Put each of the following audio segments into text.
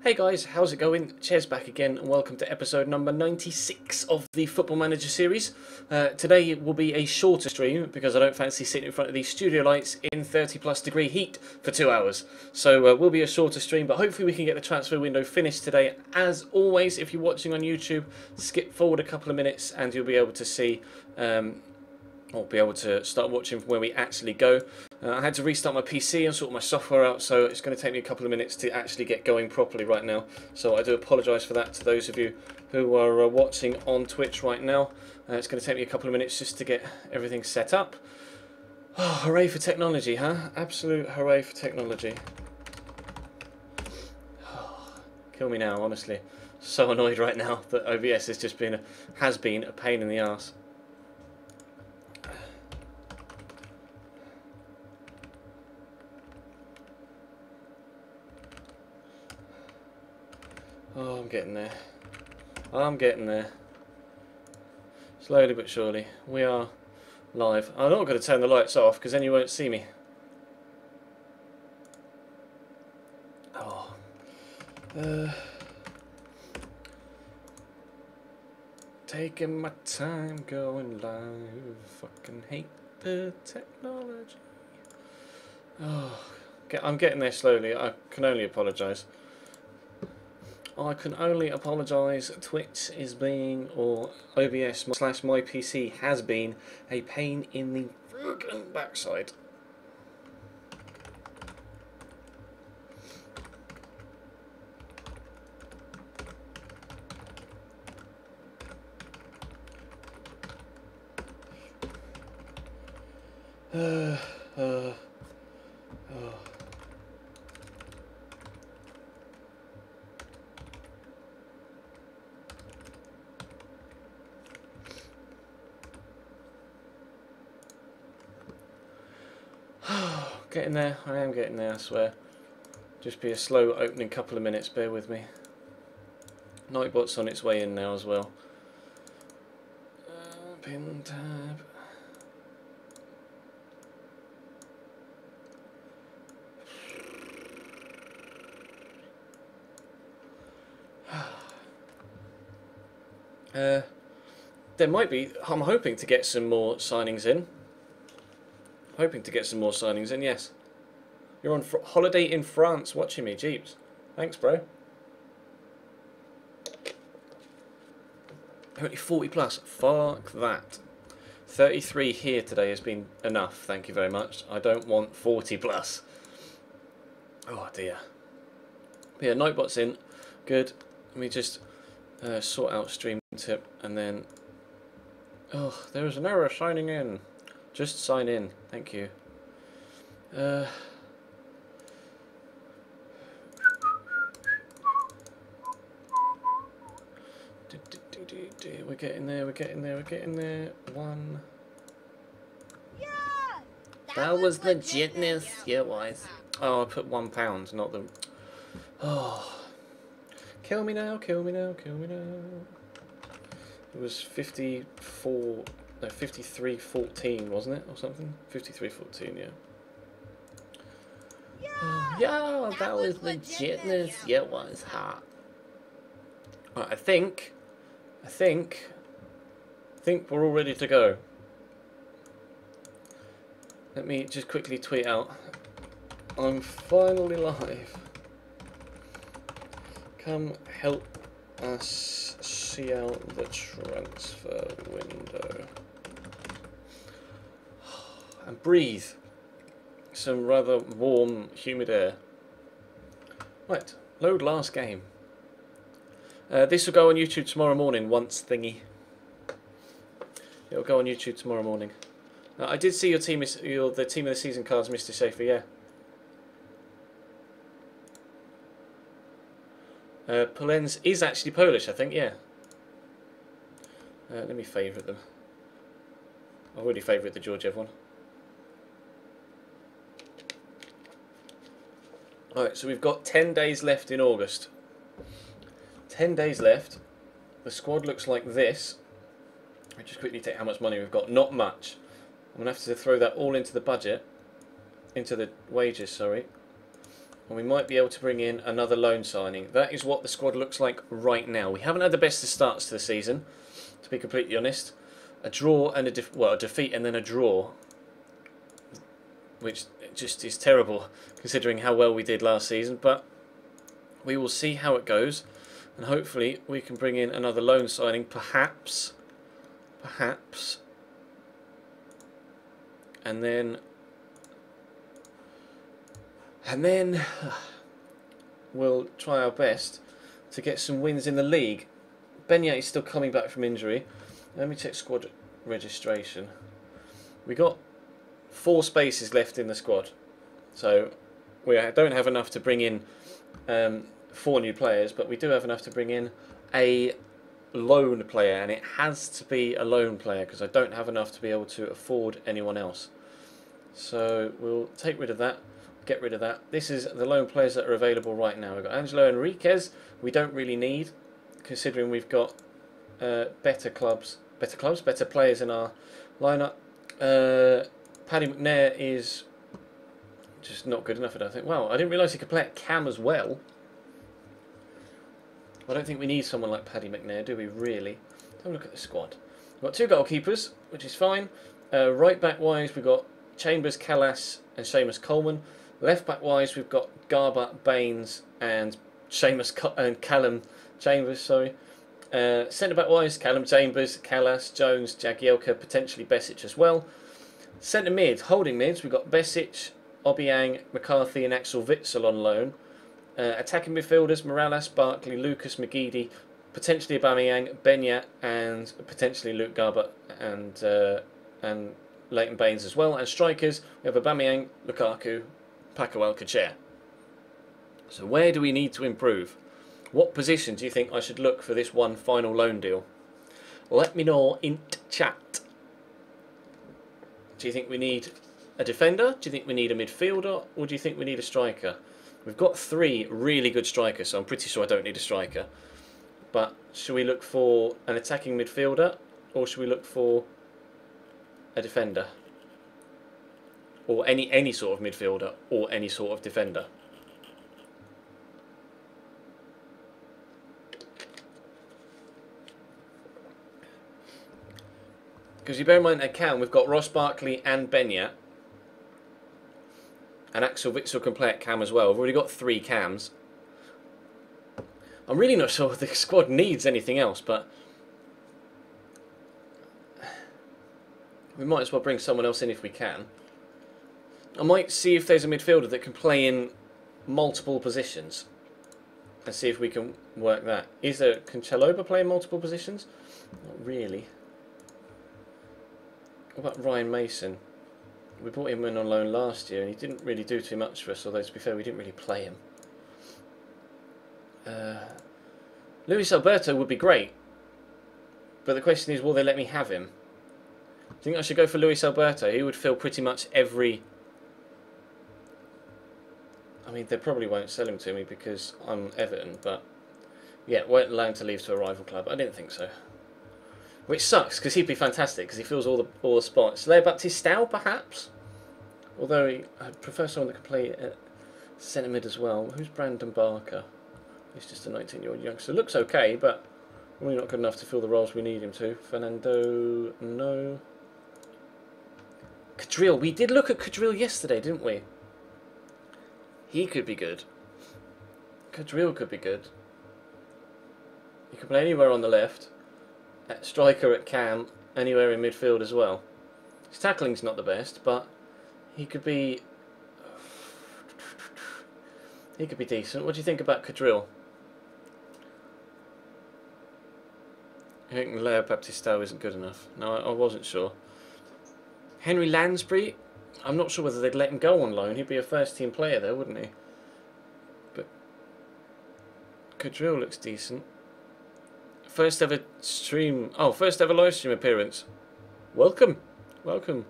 Hey guys, how's it going? Cheers back again and welcome to episode number 96 of the Football Manager series. Today will be a shorter stream because I don't fancy sitting in front of these studio lights in 30+ degree heat for 2 hours. So will be a shorter stream, but hopefully we can get the transfer window finished today. As always, if you're watching on YouTube, skip forward a couple of minutes and you'll be able to see or be able to start watching from where we actually go. I had to restart my PC and sort my software out, so it's going to take me a couple of minutes to actually get going properly right now. So I do apologise for that to those of you who are watching on Twitch right now. It's going to take me a couple of minutes just to get everything set up. Oh, hooray for technology, huh? Absolute hooray for technology. Oh, kill me now, honestly. So annoyed right now that OBS has just been a pain in the arse. Oh, I'm getting there. I'm getting there. Slowly but surely. We are live. I'm not going to turn the lights off because then you won't see me. Oh. Taking my time going live. Fucking hate the technology. Oh, I'm getting there slowly. I can only apologise. I can only apologise. Twitch is being, or OBS / my PC has been a pain in the fucking backside. Getting there, I am getting there, I swear. Just be a slow opening couple of minutes, bear with me. Nightbot's on its way in now as well. Pin tab. There might be, I'm hoping to get some more signings in. Yes. You're on holiday in France watching me, jeeps. Thanks, bro. Only 40+. Fuck that. 33 here today has been enough, thank you very much. I don't want 40+. Oh dear. But yeah, Nightbot's in. Good. Let me just sort out stream tip and then... Oh, there is an error signing in. Just sign in, thank you. We're getting there, we're getting there. One. Yeah, that was legitness, yeah, it was. Oh, I put £1, not the... Oh. Kill me now, kill me now, kill me now. It was 54... No, 53-14, wasn't it, or something? 53-14, yeah. Yeah, that was legitness. Yeah, it was hot. Right, I think we're all ready to go. Let me just quickly tweet out. I'm finally live. Come help us see out the transfer window. And breathe some rather warm, humid air. Right, load last game. This will go on YouTube tomorrow morning, once thingy. It'll go on YouTube tomorrow morning. I did see your team is the team of the season cards, Mr. Schaefer, yeah. Polenz is actually Polish, I think, yeah. Let me favourite them. I already favourite the Georgiev one. Alright, so we've got 10 days left in August. 10 days left. The squad looks like this. I'll just quickly take how much money we've got. Not much. I'm going to have to throw that all into the budget. Into the wages, sorry. And we might be able to bring in another loan signing. That is what the squad looks like right now. We haven't had the best of starts to the season, to be completely honest. A draw and a defeat and then a draw, which just is terrible considering how well we did last season. But we will see how it goes, and hopefully we can bring in another loan signing, perhaps, and then we'll try our best to get some wins in the league. Benyat is still coming back from injury. Let me check squad registration. We got 4 spaces left in the squad, so we don't have enough to bring in 4 new players, but we do have enough to bring in a loan player, and it has to be a loan player because I don't have enough to be able to afford anyone else. So we'll take rid of that. Get rid of that. This is the loan players that are available right now. We've got Angelo Enriquez. We don't really need, considering we've got better players in our lineup. Paddy McNair is just not good enough, I don't think. Wow, I didn't realise he could play at cam as well. I don't think we need someone like Paddy McNair, do we really? Have a look at the squad. We've got 2 goalkeepers, which is fine. Right back wise, we've got Chambers, Callas, and Seamus Coleman. Left back wise, we've got Garber, Baines, and Callum Chambers. Sorry. Centre back wise, Callum Chambers, Callas, Jones, Jagielka, potentially Besic as well. Centre mid, holding mids, we've got Besic, Obiang, McCarthy, and Axel Witsel on loan. Attacking midfielders, Morales, Barkley, Lucas, McGeady, potentially Aubameyang, Benyat, and potentially Luke Garber and Leighton Baines as well. And strikers, we have Aubameyang, Lukaku, Paco Alcacer. So where do we need to improve? What position do you think I should look for this one final loan deal? Let me know in chat. Do you think we need a defender? Do you think we need a midfielder? Or do you think we need a striker? We've got 3 really good strikers, so I'm pretty sure I don't need a striker. But should we look for an attacking midfielder, or should we look for a defender? Or any sort of midfielder, or any sort of defender? Because you bear in mind, at cam, we've got Ross Barkley and Benyat. And Axel Witsel can play at cam as well. We've already got 3 cams. I'm really not sure the squad needs anything else, but we might as well bring someone else in if we can. I might see if there's a midfielder that can play in multiple positions and see if we can work that. Can Chalobah play in multiple positions? Not really. What about Ryan Mason? We brought him in on loan last year and he didn't really do too much for us, although to be fair we didn't really play him. Luis Alberto would be great, but the question is, will they let me have him? Do you think I should go for Luis Alberto? He would fill pretty much every... I mean, they probably won't sell him to me because I'm Everton, but yeah, weren't allowed to leave to a rival club. I didn't think so. Which sucks, because he'd be fantastic, because he fills all the spots. Leo Baptistao, perhaps? Although I'd prefer someone that could play at centre mid as well. Who's Brandon Barker? He's just a 19-year-old youngster. Looks okay, but really not good enough to fill the roles we need him to. Fernando, no. Cadril. We did look at Cadril yesterday, didn't we? He could be good. Cadril could be good. He could play anywhere on the left. At striker, at cam, anywhere in midfield as well. His tackling's not the best, but he could be... He could be decent. What do you think about Cadril? I think Leo Baptistao isn't good enough. No, I wasn't sure. Henry Lansbury, I'm not sure whether they'd let him go on loan. He'd be a first-team player there, wouldn't he? But Cadril looks decent. First ever stream... Oh, first ever live stream appearance. Welcome. Welcome.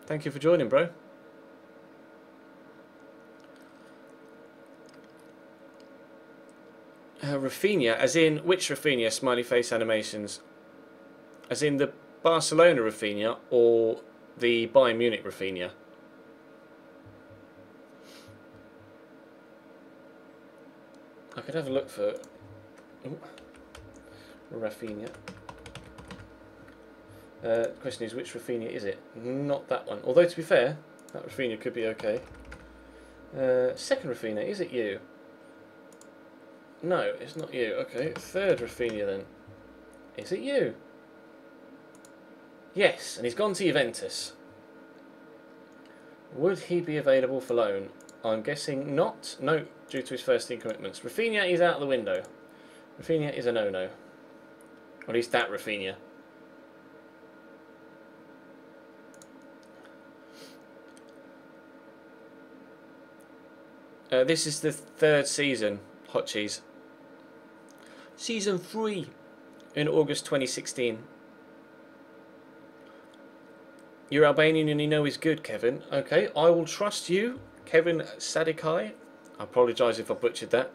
Thank you for joining, bro. Rafinha, as in which Rafinha? Smiley face animations. As in the Barcelona Rafinha or the Bayern Munich Rafinha? could have a look for Rafinha. The question is, which Rafinha is it? Not that one. Although, to be fair, that Rafinha could be okay. Second Rafinha, is it you? No, it's not you. Okay, third Rafinha then. Is it you? Yes, and he's gone to Juventus. Would he be available for loan? I'm guessing not. No, due to his first team commitments. Rafinha is out the window. Rafinha is a no-no. Or at least that Rafinha. This is the third season, Hot Cheese. Season 3 in August 2016. You're Albanian and you know he's good, Kevin. Okay, I will trust you, Kevin Sadikai. I apologise if I butchered that.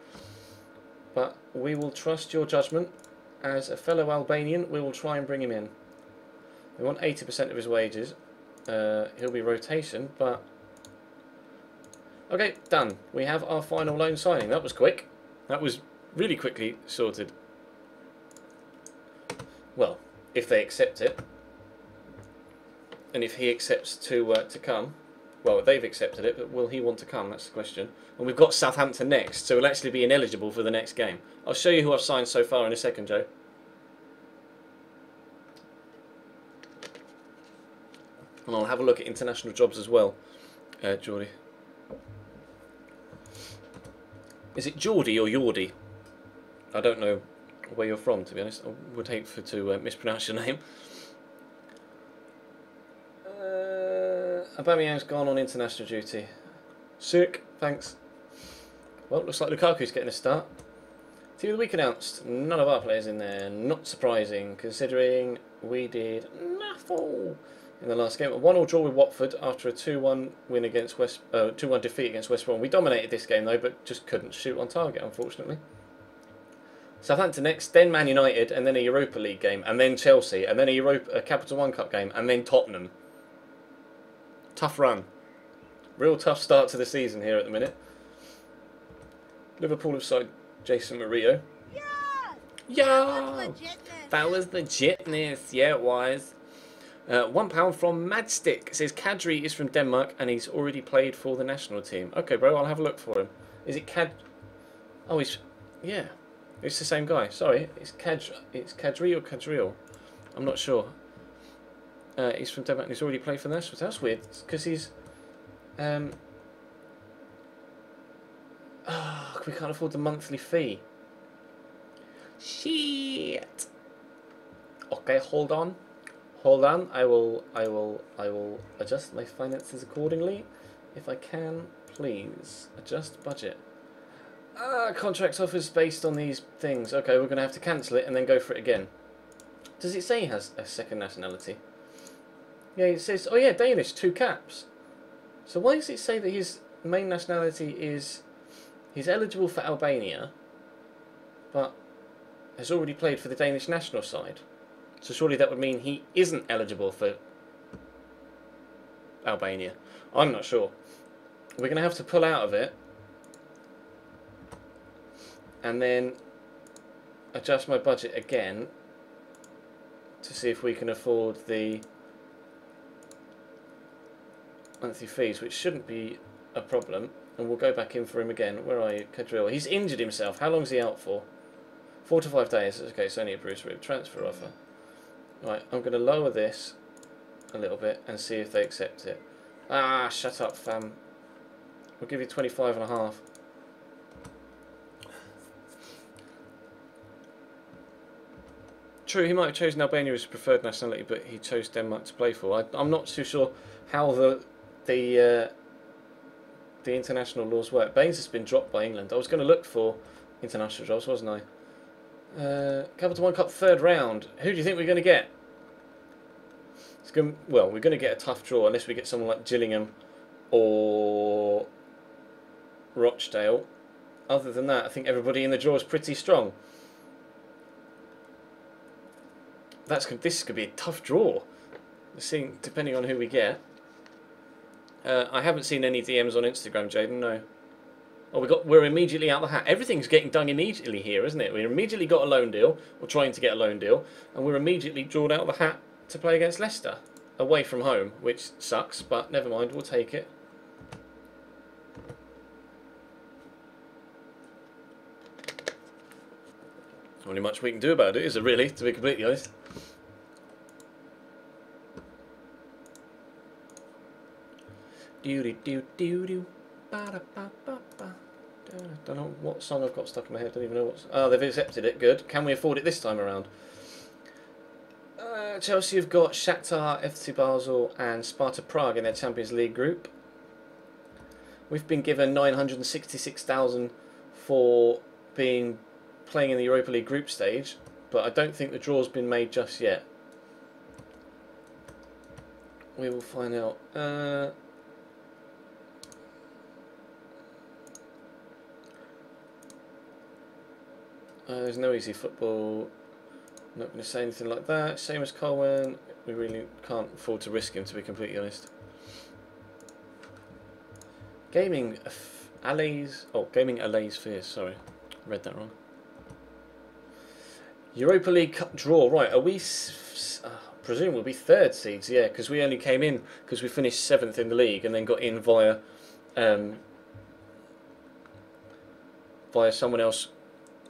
But we will trust your judgment. As a fellow Albanian, we will try and bring him in. We want 80% of his wages. He'll be rotation, but... Okay, done. We have our final loan signing. That was quick. That was really quickly sorted. Well, if they accept it. And if he accepts to come. Well, they've accepted it, but will he want to come? That's the question. And we've got Southampton next, so we'll actually be ineligible for the next game. I'll show you who I've signed so far in a second, Joe. And I'll have a look at international jobs as well, Geordie. Is it Geordie or Yordi? I don't know where you're from, to be honest. I would hate to mispronounce your name. Aubameyang's gone on international duty. Sick, thanks. Well, looks like Lukaku's getting a start. Team of the week announced. None of our players in there. Not surprising, considering we did nothing in the last game. A 1-1 draw with Watford after a 2-1 win against 2-1 defeat against West Brom. We dominated this game though, but just couldn't shoot on target, unfortunately. Southampton next, then Man United, and then a Europa League game, and then Chelsea, and then a Capital One Cup game, and then Tottenham. Tough run. Real tough start to the season here at the minute. Liverpool have signed Jason Murillo. Yeah! That was legitness. Yeah, it was. £1 from Madstick. It says Kadri is from Denmark and he's already played for the national team. Okay, bro, I'll have a look for him. Is it Oh, he's... Yeah. It's the same guy. Sorry. It's Kadri or Kadriel. I'm not sure. He's from Denmark and he's already played for the national team. That's weird. Because he's... Oh, we can't afford the monthly fee. Shit. Okay, hold on. Hold on. I will adjust my finances accordingly. If I can, please. Adjust budget. Contract offers based on these things. Okay, we're going to have to cancel it and then go for it again. Does it say he has a second nationality? Yeah, it says, oh yeah, Danish, 2 caps. So why does it say that his main nationality is... He's eligible for Albania, but has already played for the Danish national side. So surely that would mean he isn't eligible for Albania. I'm not sure. We're going to have to pull out of it and then adjust my budget again to see if we can afford the monthly fees, which shouldn't be a problem. And we'll go back in for him again. Where are you, Kadriel? He's injured himself. How long is he out for? 4 to 5 days. Okay, it's only a Bruce Rib transfer offer. Right, I'm going to lower this a little bit and see if they accept it. Ah, shut up, fam. We'll give you 25.5. True, he might have chosen Albania as his preferred nationality, but he chose Denmark to play for. I'm not too sure how the international laws work. Baines has been dropped by England. I was going to look for international jobs, wasn't I? Capital One Cup 3rd round. Who do you think we're going to get? Well, we're going to get a tough draw unless we get someone like Gillingham or Rochdale. Other than that, I think everybody in the draw is pretty strong. This could be a tough draw. Depending on who we get. I haven't seen any DMs on Instagram, Jaden, no. Oh, we're immediately out the hat. Everything's getting done immediately here, isn't it? We immediately got a loan deal, or trying to get a loan deal, and we're immediately drawn out of the hat to play against Leicester, away from home, which sucks, but never mind, we'll take it. Not really much we can do about it, is there really, to be completely honest? Do-do-do-do-do. Ba-da-ba-ba-ba. Don't know what song I've got stuck in my head. Don't even know what. Oh, they've accepted it. Good. Can we afford it this time around? Chelsea have got Shakhtar, FC Basel, and Sparta Prague in their Champions League group. We've been given 966,000 for playing in the Europa League group stage, but I don't think the draw's been made just yet. We will find out. There's no easy football. I'm not going to say anything like that. Same as Coleman. We really can't afford to risk him, to be completely honest. Gaming Allays Fears. Sorry, read that wrong. Europa League Cup draw. Right, are we? Presume we'll be third seeds. Yeah, because we only came in because we finished 7th in the league and then got in via someone else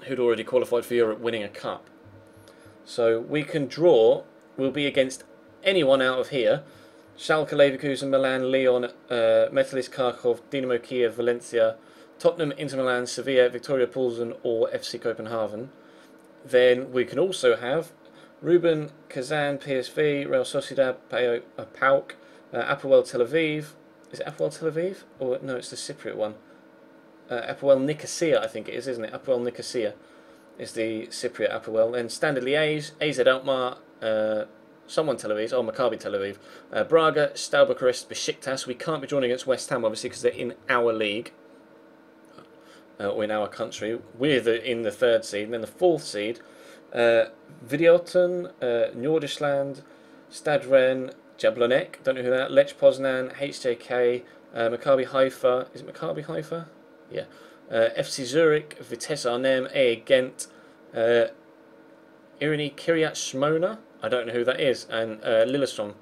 who'd already qualified for Europe winning a cup. So we can draw. We'll be against anyone out of here. Schalke, Leverkusen, Milan, Lyon, Metalist Kharkov, Dinamo Kiev, Valencia, Tottenham, Inter Milan, Sevilla, Victoria Plzen or FC Copenhagen. Then we can also have Ruben, Kazan, PSV, Real Sociedad, PAOK, Apoel Tel Aviv. Is it Apoel Tel Aviv? Or no, it's the Cypriot one. Apoel Nicosia, I think it is, isn't it? Apoel Nicosia is the Cypriot Apoel. Then Standard Liège, AZ Alkmaar, someone Tel Aviv, oh, Maccabi Tel Aviv, Braga, Steaua Bucharest, Besiktas. We can't be drawn against West Ham, obviously, because they're in our league, or in our country. We're in the 3rd seed. And then the 4th seed, Videoton, Noordersland, Stad Ren, Jablonek, don't know who that, Lech Poznan, HJK, Maccabi Haifa. Is it Maccabi Haifa? Yeah. FC Zurich, Vitesse Arnhem, AE Ghent, Irini Kiryat Shmona, I don't know who that is, and Lillestrøm.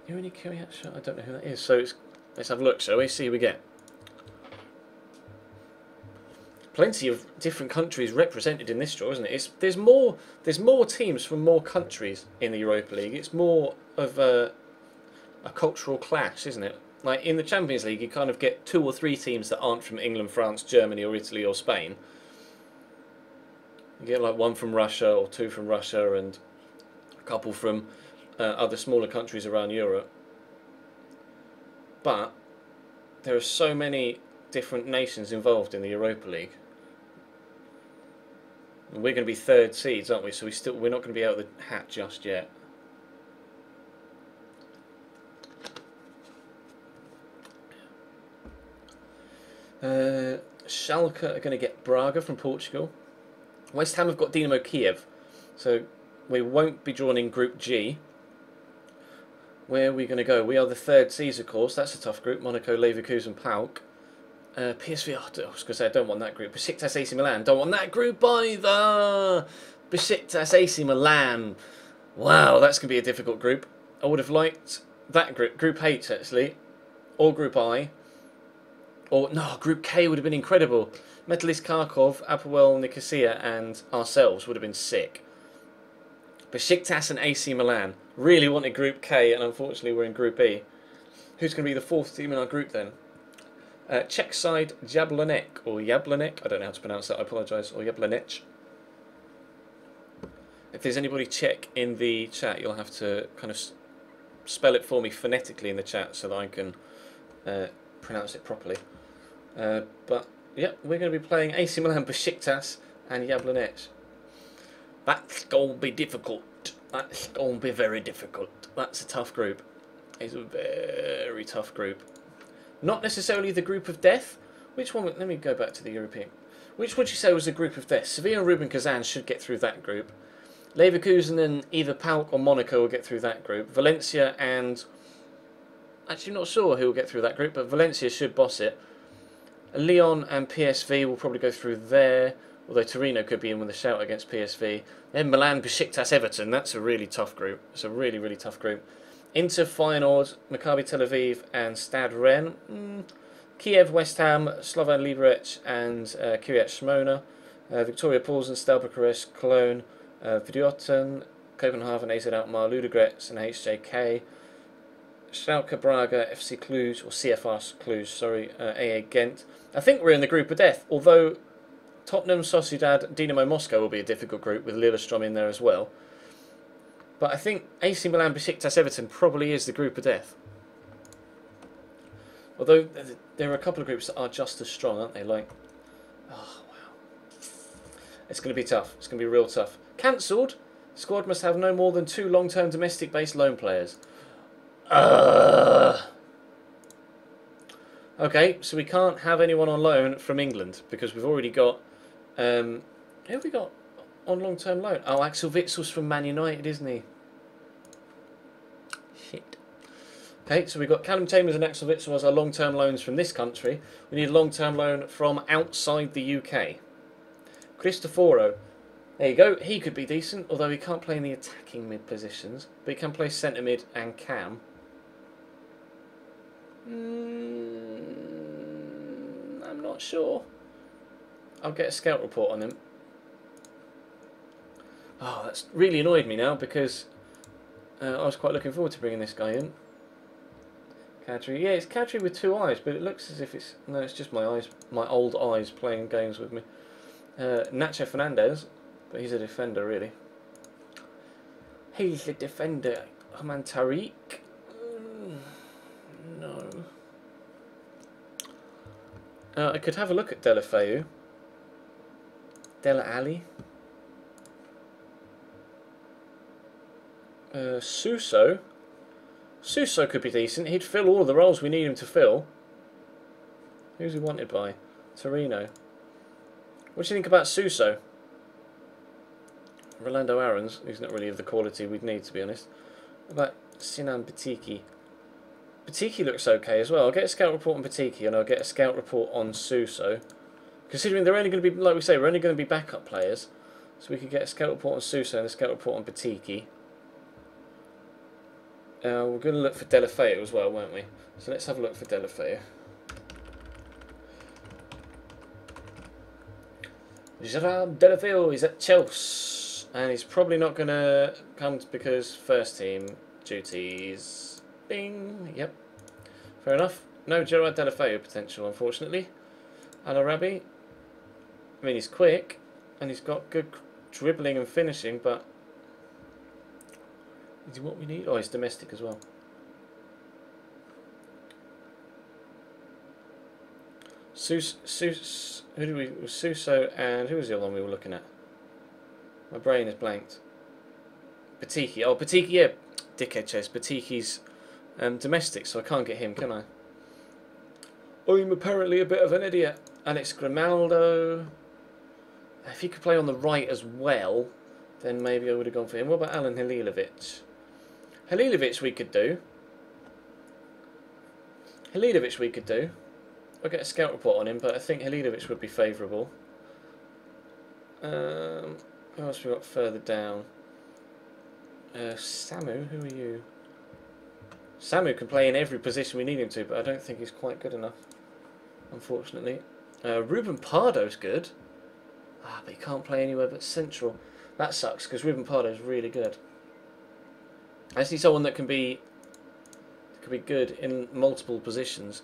Irini Kiryat Shmona, I don't know who that is. So let's have a look, shall we? See who we get. Plenty of different countries represented in this draw, isn't it? There's more teams from more countries in the Europa League. It's more of a cultural clash, isn't it? Like in the Champions League, you kind of get 2 or 3 teams that aren't from England, France, Germany, or Italy, or Spain. You get like 1 from Russia, or 2 from Russia, and a couple from other smaller countries around Europe. But there are so many different nations involved in the Europa League. And we're going to be 3rd seeds, aren't we? So we're not going to be out of the hat just yet. Schalke are going to get Braga from Portugal. West Ham have got Dinamo Kiev, so we won't be drawn in Group G. Where are we going to go? We are the 3rd seeds, of course. That's a tough group. Monaco, Leverkusen, PAOK. PSV, I was going to say I don't want that group. Besiktas, AC Milan, don't want that group either. Besiktas, AC Milan. Wow, that's going to be a difficult group. I would have liked that group, Group H actually, or Group I. Or, no, Group K would have been incredible. Metalist Kharkov, Apoel Nicosia and ourselves would have been sick. Besiktas and AC Milan. Really wanted Group K, and unfortunately we're in Group E. Who's going to be the 4th team in our group then? Czech side, Jablonek, or Jablonek. I don't know how to pronounce that, I apologise. Or Jablonek. If there's anybody Czech in the chat, you'll have to kind of spell it for me phonetically in the chat so that I can pronounce it properly. But yeah, we're going to be playing AC Milan, Besiktas and Jablonek. That's going to be difficult. That's going to be very difficult. That's a tough group. It's a very tough group. Not necessarily the group of death. Which one? Let me go back to the European. Which would you say was the group of death? Sevilla and Ruben Kazan should get through that group. Leverkusen and either PAOK or Monaco will get through that group. Valencia and... Actually, not sure who will get through that group, but Valencia should boss it. Lyon and PSV will probably go through there, although Torino could be in with a shout against PSV. Then Milan, Besiktas, Everton. That's a really tough group. It's a really, really tough group. Inter, Feyenoord, Maccabi Tel Aviv and Stade Rennes. Kiev, West Ham, Slovan Liberec and Kiryat Shmona. Victoria Falls and Steaua Bucharest, Cologne, Vidioten, Copenhagen, AZ Alkmaar, Ludogorets and HJK. Schalke Braga, FC Cluj, or CFR Cluj, sorry, AA Ghent. I think we're in the group of death, although Tottenham, Sociedad, Dinamo Moscow will be a difficult group with Lillestrøm in there as well. But I think AC Milan, Besiktas, Everton probably is the group of death. Although there are a couple of groups that are just as strong, aren't they? Like, oh wow, it's going to be tough. It's going to be real tough. Cancelled. Squad must have no more than 2 long-term domestic-based loan players. Okay, so we can't have anyone on loan from England because we've already got. Who have we got on long-term loan? Oh, Axel Witsel's from Man United, isn't he? Shit. Okay, so we've got Callum Chambers and Axel Witsel as our long-term loans from this country. We need a long-term loan from outside the UK. Cristoforo. There you go. He could be decent, although he can't play in the attacking mid positions. But he can play centre mid and cam. I'm not sure. I'll get a scout report on him. Oh, that's really annoyed me now because I was quite looking forward to bringing this guy in. Kadri. Yeah, it's Kadri with 2 eyes, but it looks as if it's... No, it's just my eyes, my old eyes playing games with me. Nacho Fernandez, but he's a defender, really. He's a defender. Haman Tariq. No. I could have a look at Delafeu. Dele Alli. Suso. Suso could be decent. He'd fill all of the roles we need him to fill. Who's he wanted by? Torino. What do you think about Suso? Rolando Aarons. He's not really of the quality we'd need, to be honest. What about Sinan Batiki? Batiki looks okay as well. I'll get a scout report on Batiki and I'll get a scout report on Suso. Considering they're only going to be, like we say, we're only going to be backup players. So we could get a scout report on Suso and a scout report on Batiki. We're going to look for Delafeu as well, won't we? So let's have a look for Delafeu. Gerard Delafeu is at Chelsea. And he's probably not going to come because first team duties. Bing. Yep. Fair enough. No Gerard Delafeu potential, unfortunately. Al Arabi. I mean, he's quick. And he's got good dribbling and finishing, but... Is he what we need? Oh, he's domestic as well. Who do we... Suso and... Who was the other one we were looking at? My brain is blanked. Batiki. Oh, Batiki, yeah. Dickhead chest. Batiki's domestic, so I can't get him, can I? I'm apparently a bit of an idiot. Alex Grimaldo. If he could play on the right as well, then maybe I would have gone for him. What about Alan Halilovic? Halilovic we could do. Halilovic we could do. I'll get a scout report on him, but I think Halilovic would be favourable. Who else we got further down? Samu, who are you? Samu can play in every position we need him to, but I don't think he's quite good enough, unfortunately. Ruben Pardo's good. Ah, but he can't play anywhere but central. That sucks, because Ruben Pardo's really good. I just need someone that can be good in multiple positions.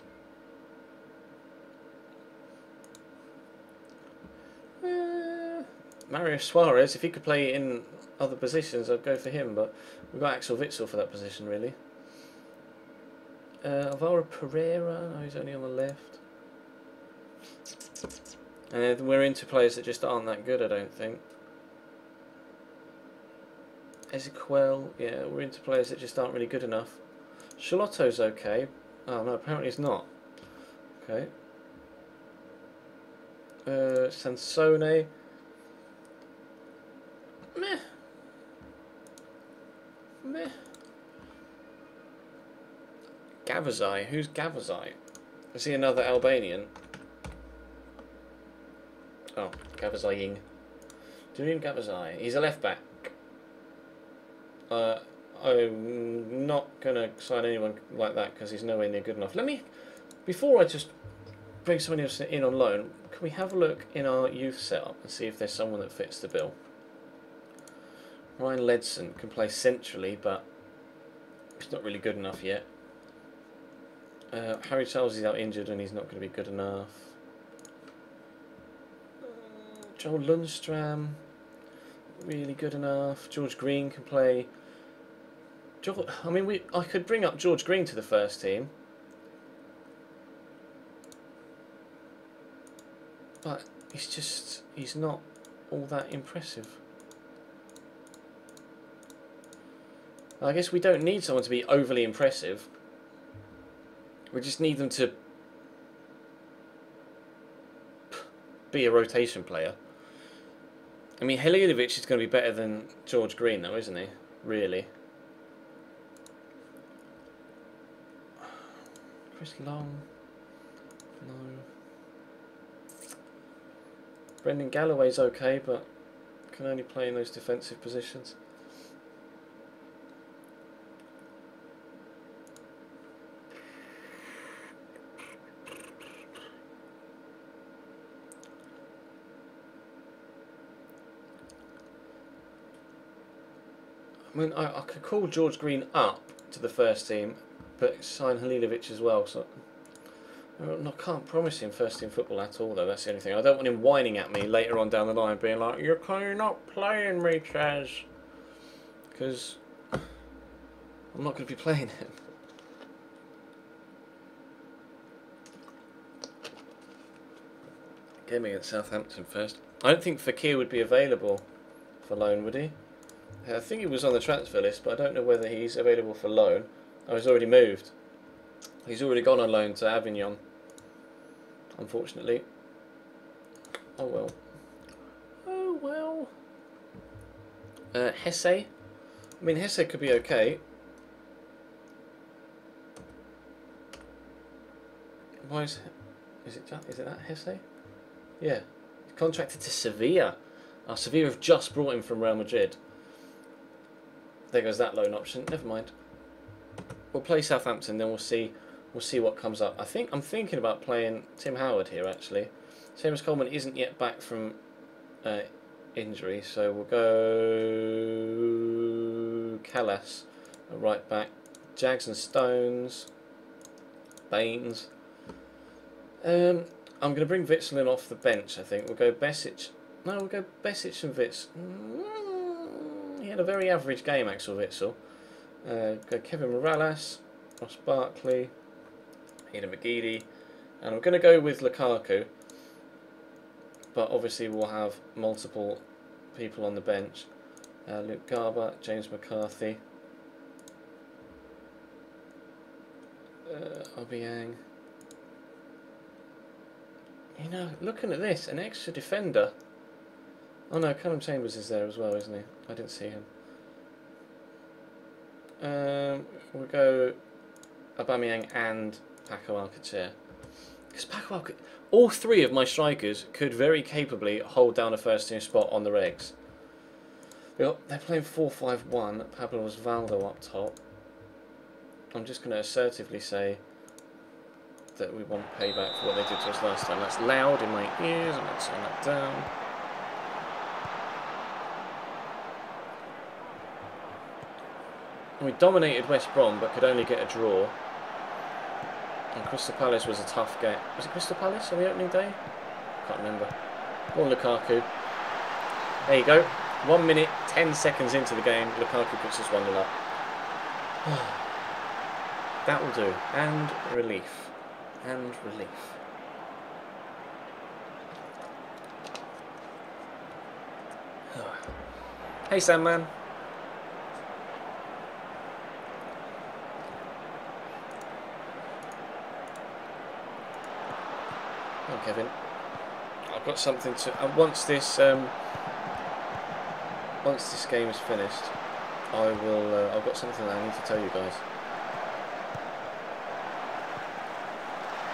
Mario Suarez, if he could play in other positions, I'd go for him, but we've got Axel Witsel for that position, really. Alvaro Pereira, no, he's only on the left. And we're into players that just aren't that good, I don't think. Ezequiel, yeah, we're into players that just aren't really good enough. Charlotto's okay. Oh, no, apparently he's not. Okay. Sansone. Meh. Meh. Gavazai. Who's Gavazai? Is he another Albanian? Oh, Gavazai-ing. Julian Gavazai. He's a left back. I'm not going to sign anyone like that because he's nowhere near good enough. Before I just bring someone else in on loan, can we have a look in our youth setup and see if there's someone that fits the bill? Ryan Ledson can play centrally, but he's not really good enough yet. Harry Charles is out injured and he's not going to be good enough. Joel Lundstram, really good enough. George Green can play. I could bring up George Green to the first team, but he's not all that impressive. I guess we don't need someone to be overly impressive. We just need them to be a rotation player. I mean, Halilovic is going to be better than George Green, though, isn't he? Really. Chris Long. No. Brendan Galloway's okay, but can only play in those defensive positions. I mean, I could call George Green up to the first team, but sign Halilovic as well. So I can't promise him first team football at all, though. That's the only thing. I don't want him whining at me later on down the line, being like, "You're not playing me, Chaz," because I'm not going to be playing him. Game against Southampton first. I don't think Fekir would be available for loan, would he? I think he was on the transfer list, but I don't know whether he's available for loan. Oh, he's already moved. He's already gone on loan to Avignon, unfortunately. Oh well. Oh well. Hesse. I mean, Hesse could be okay. Why is it that Hesse? Yeah. He's contracted to Sevilla. Oh, Sevilla have just brought him from Real Madrid. There goes that loan option. Never mind. We'll play Southampton, then we'll see what comes up. I'm thinking about playing Tim Howard here actually. Seamus Coleman isn't yet back from injury, so we'll go Callas at right back, Jags and Stones, Baines. I'm going to bring Witsel in off the bench. I think we'll go Besic. No, we'll go Besic and Witsel. He had a very average game, Axel Witsel. Go Kevin Morales, Ross Barkley, Eda McGeady, and I'm going to go with Lukaku. But obviously we'll have multiple people on the bench. Luke Garber, James McCarthy, Obiang. You know, looking at this, an extra defender. Oh no, Callum Chambers is there as well, isn't he? I didn't see him. We'll go Aubameyang and Paco Alcacer. Because Paco Alcacer, all three of my strikers could very capably hold down a first team spot on the regs. They're playing 4-5-1. Pablo Osvaldo up top. I'm just going to assertively say that we want payback for what they did to us last time. That's loud in my ears. I'm going to turn that down. We dominated West Brom, but could only get a draw. And Crystal Palace was a tough game. Was it Crystal Palace on the opening day? Can't remember. One Lukaku. There you go. 1 minute, 10 seconds into the game, Lukaku puts us 1-0 up. That will do. And relief. And relief. Hey, Sandman. Oh, Kevin. I've got something to. Once this game is finished, I will. I've got something that I need to tell you guys.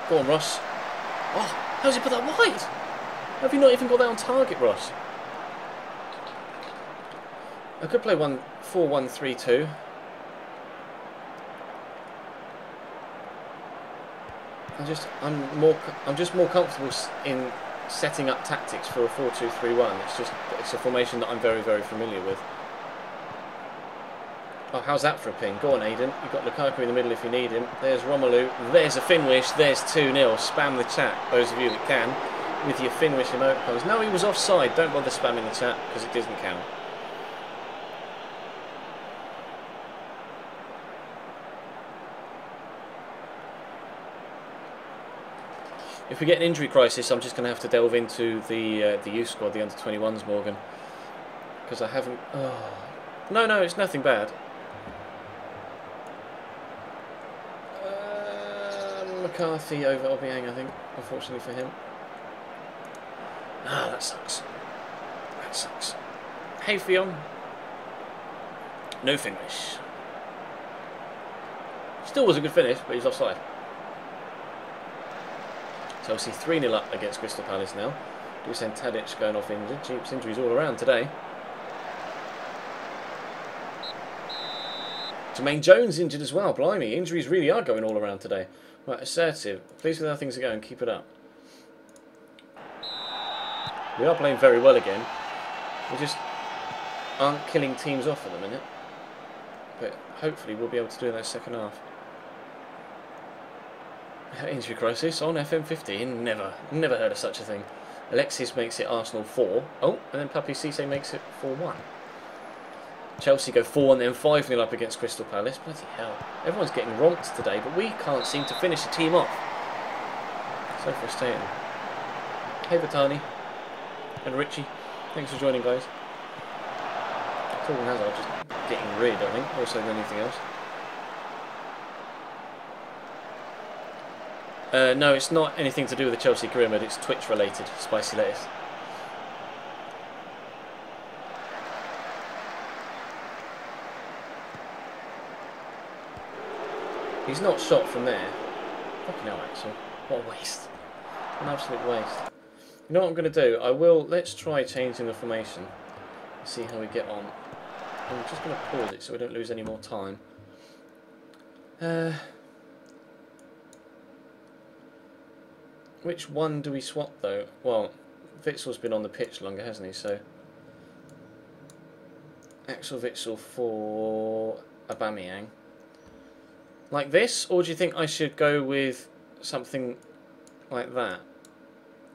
Go on, Ross. Oh, how's he put that wide? Have you not even got that on target, Ross? I could play 4-1-3-2. I'm just more comfortable in setting up tactics for a 4-2-3-1. It's a formation that I'm very, very familiar with. Oh, how's that for a ping? Go on, Aiden. You've got Lukaku in the middle if you need him. There's Romelu. There's a Finwish. There's 2-0. Spam the chat, those of you that can, with your Finwish emoticons. No, he was offside. Don't bother spamming the chat because it doesn't count. If we get an injury crisis, I'm just going to have to delve into the youth squad, the under-21s, Morgan, because I haven't. Oh. No, it's nothing bad. McCarthy over Obiang, I think, unfortunately for him. Ah, that sucks. That sucks. Hey, Fion. No finish. Still was a good finish, but he's offside. Chelsea 3-0 up against Crystal Palace now. Dusan Tadic going off injured. Jeeps injuries all around today. Jermaine Jones injured as well. Blimey, injuries really are going all around today. Right, assertive. Pleased with how things are going. Keep it up. We are playing very well again. We just aren't killing teams off at the minute. But hopefully we'll be able to do that second half. Injury crisis on FM15. Never heard of such a thing. Alexis makes it Arsenal 4. Oh, and then Papi Cisse makes it 4-1. Chelsea go 4-1 then 5-0 up against Crystal Palace. Bloody hell. Everyone's getting romped today, but we can't seem to finish a team off. So frustrating. Hey Batani. And Richie. Thanks for joining, guys. Torben Hazard just getting rid, I think, more so than anything else. No, it's not anything to do with the Chelsea career mode, it's Twitch related, Spicy Lettuce. He's not shot from there. Fucking hell, Axel. What a waste. An absolute waste. You know what I'm going to do? Let's try changing the formation. See how we get on. I'm just going to pause it so we don't lose any more time. Which one do we swap though? Well, Witzel's been on the pitch longer, hasn't he? So Axel Witsel for Aubameyang. Like this, or do you think I should go with something like that?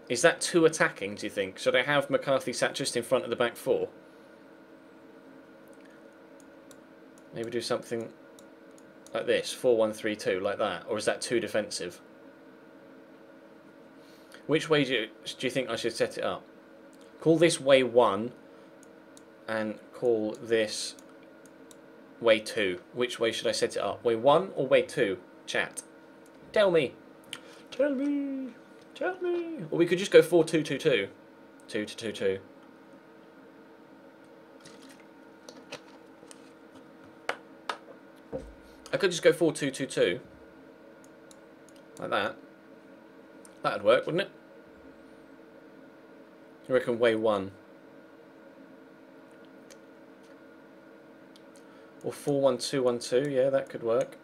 Is that too attacking, do you think? Should I have McCarthy sat just in front of the back four? Maybe do something like this, 4-1-3-2, like that, or is that too defensive? Which way do you think I should set it up? Call this way 1 and call this way 2. Which way should I set it up? Way 1 or way 2? Chat. Tell me. Tell me. Tell me. Or we could just go 4-2-2-2. 2-2-2-2. I could just go 4-2-2-2. Like that. That'd work, wouldn't it? I reckon way 1. Or 4-1-2-1-2, yeah, that could work.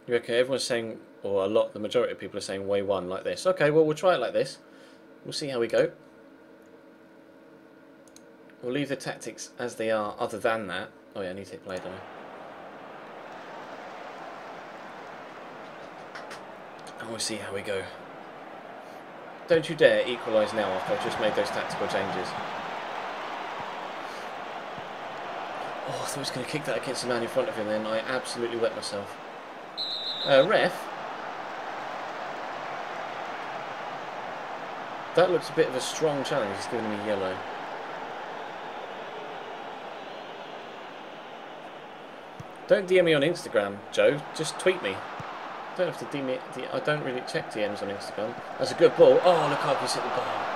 You reckon everyone's saying, or the majority of people are saying way 1 like this. Okay, well, we'll try it like this. We'll see how we go. We'll leave the tactics as they are, other than that. Oh yeah, I need to hit play, don't I? And we'll see how we go. Don't you dare equalise now after I've just made those tactical changes. Oh, I thought he was going to kick that against the man in front of him then. I absolutely wet myself. Ref? That looks a bit of a strong challenge. He's giving me yellow. Don't DM me on Instagram, Joe. Just tweet me. Don't have to DM me. I don't really check DMs on Instagram. That's a good ball. Oh, Lukaku's hit the bar.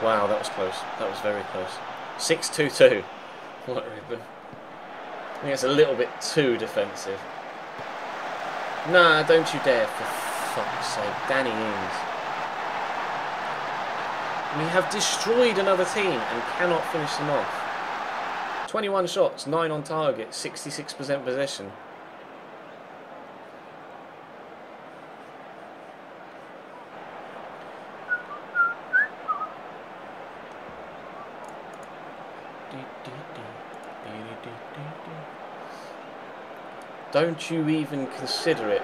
Wow, that was close. That was very close. 6-2-2. What a ribbon. I think it's a little bit too defensive. Nah, don't you dare, for fuck's sake. Danny Ings. We have destroyed another team and cannot finish them off. 21 shots, 9 on target, 66% possession. Don't you even consider it.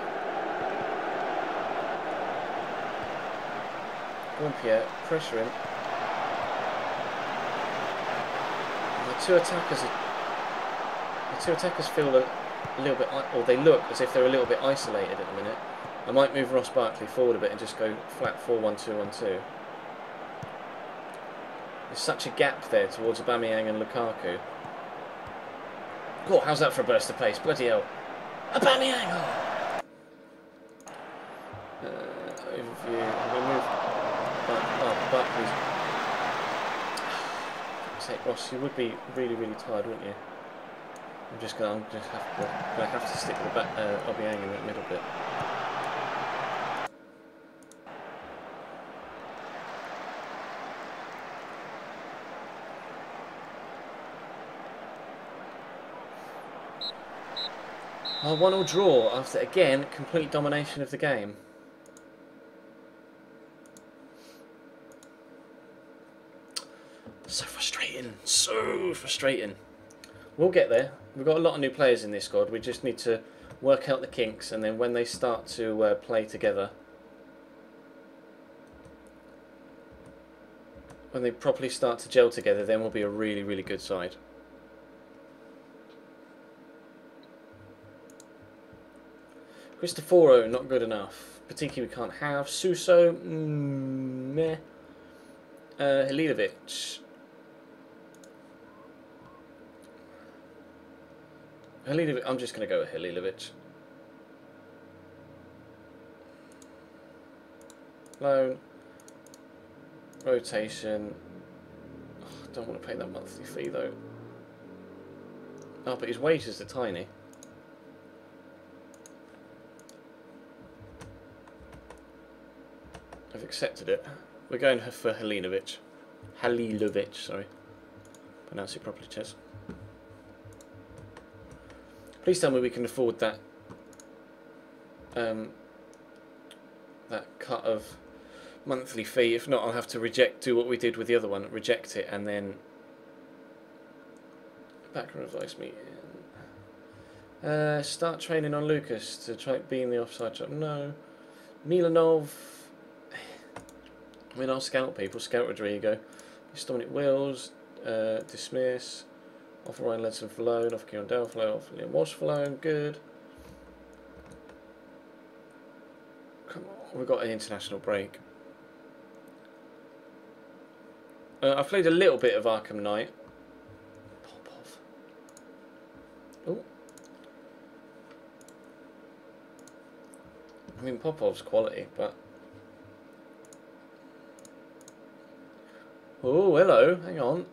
Go on, Pierre, pressure him. The two attackers feel a little bit, or they look as if they're a little bit isolated at the minute. I might move Ross Barkley forward a bit and just go flat 4-1-2-1-2. There's such a gap there towards Aubameyang and Lukaku. Oh, how's that for a burst of pace? Bloody hell. Aubameyang! Overview. I'm going to move Barkley's. Sake, Ross, you would be really, really tired, wouldn't you? I'm gonna have to stick with Aubameyang in that middle bit. A 1-1 draw after, again, complete domination of the game. So frustrating. So frustrating. We'll get there. We've got a lot of new players in this squad. We just need to work out the kinks, and then when they start to play together, when they properly start to gel together, then we'll be a really, really good side. Cristoforo, not good enough. Particularly we can't have. Suso, meh. Halilovic. I'm just going to go with Halilovic. Loan. Rotation. Oh, I don't want to pay that monthly fee though. Oh, but his wages are tiny. I've accepted it. We're going for Halilovic. Halilovic, sorry. Pronounce it properly, Ches. Please tell me we can afford that that cut of monthly fee. If not, I'll have to do what we did with the other one, reject it, and then backroom advice meeting. Start training on Lucas to try be in the offside shot. No. Milanov. I mean, I'll scout people. Scout Rodrigo. Dominic Wills. Dismiss. Offer Ryan Ledson for loan. Offer Kieran Dale for loan. Offer Liam Walsh for loan. Good. Come on. We've got an international break. I've played a little bit of Arkham Knight. Popov. Oh. I mean, Popov's quality, but... Oh, hello. Hang on.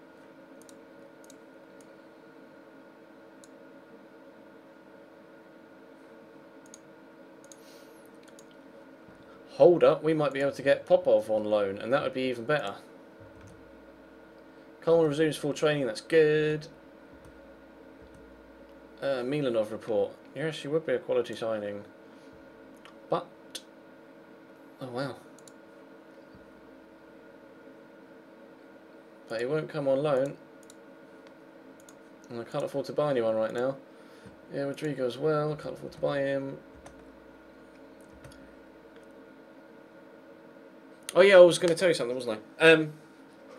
Hold up. We might be able to get Popov on loan, and that would be even better. Coleman resumes full training. That's good. Milanov report. Yes, she would be a quality signing. But... Oh, wow. But he won't come on loan. And I can't afford to buy anyone right now. Yeah, Rodrigo as well. I can't afford to buy him. Oh yeah, I was going to tell you something, wasn't I?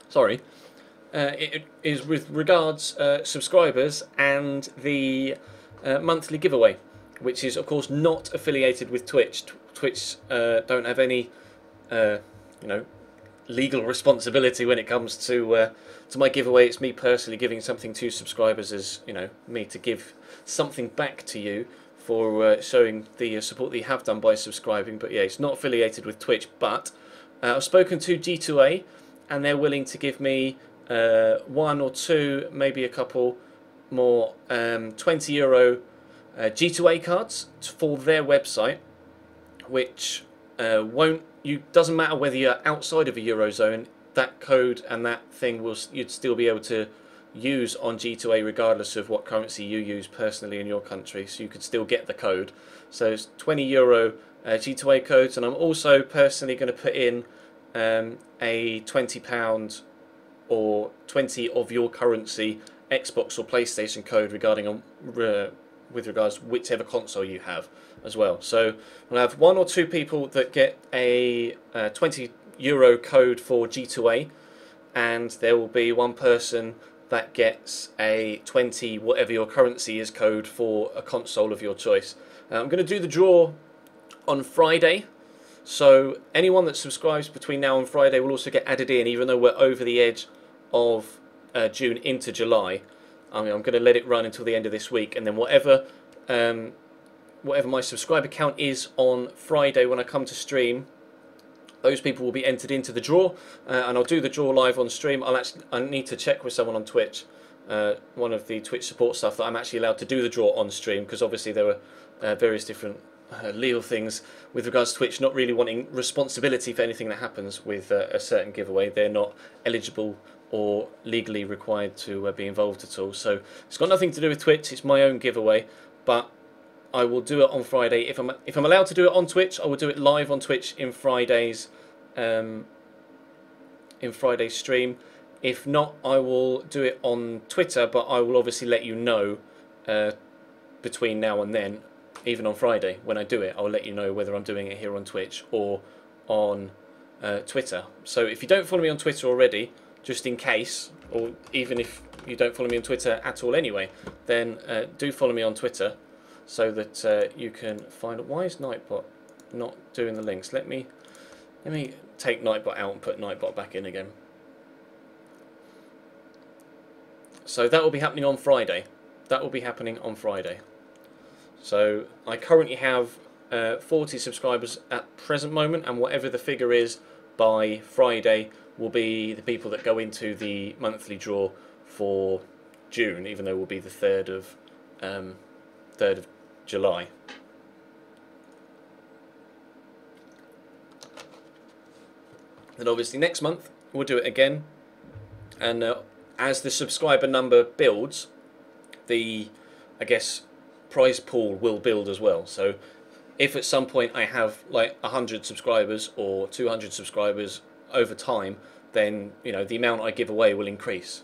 Sorry. It is with regards subscribers and the monthly giveaway, which is of course not affiliated with Twitch. Twitch don't have any, you know, legal responsibility when it comes to my giveaway. It's me personally giving something to subscribers, as you know, me to give something back to you for showing the support that you have done by subscribing. But yeah, it's not affiliated with Twitch. But I've spoken to G2A, and they're willing to give me one or two, maybe a couple more €20 G2A cards for their website, which doesn't matter whether you're outside of a Eurozone, that code and that thing you'd still be able to use on G2A regardless of what currency you use personally in your country, so you could still get the code. So it's €20 G2A codes, and I'm also personally going to put in a £20 or 20 of your currency Xbox or PlayStation code regarding with regards to whichever console you have as well. So we'll have 1 or 2 people that get a €20 code for G2A, and there will be 1 person that gets a 20 whatever your currency is code for a console of your choice. I'm going to do the draw on Friday, so anyone that subscribes between now and Friday will also get added in, even though we're over the edge of June into July. I'm going to let it run until the end of this week, and then whatever my subscriber count is on Friday when I come to stream, those people will be entered into the draw, and I'll do the draw live on stream. I need to check with someone on Twitch, one of the Twitch support stuff, that I'm actually allowed to do the draw on stream, because obviously there are various different legal things with regards to Twitch not really wanting responsibility for anything that happens with a certain giveaway. They're not eligible or legally required to be involved at all. So it's got nothing to do with Twitch. It's my own giveaway, but I will do it on Friday. If I'm allowed to do it on Twitch, I will do it live on Twitch in Friday's stream. If not, I will do it on Twitter, but I will obviously let you know between now and then. Even on Friday when I do it, I'll let you know whether I'm doing it here on Twitch or on Twitter. So if you don't follow me on Twitter already, just in case, or even if you don't follow me on Twitter at all anyway, then do follow me on Twitter, so that you can find... Why is Nightbot not doing the links? Let me take Nightbot out and put Nightbot back in again. So that will be happening on Friday. That will be happening on Friday. So I currently have 40 subscribers at present moment, and whatever the figure is by Friday will be the people that go into the monthly draw for June, even though it will be the 3rd of July. And obviously next month we'll do it again, and as the subscriber number builds, I guess prize pool will build as well. So if at some point I have like 100 subscribers or 200 subscribers over time, then the amount I give away will increase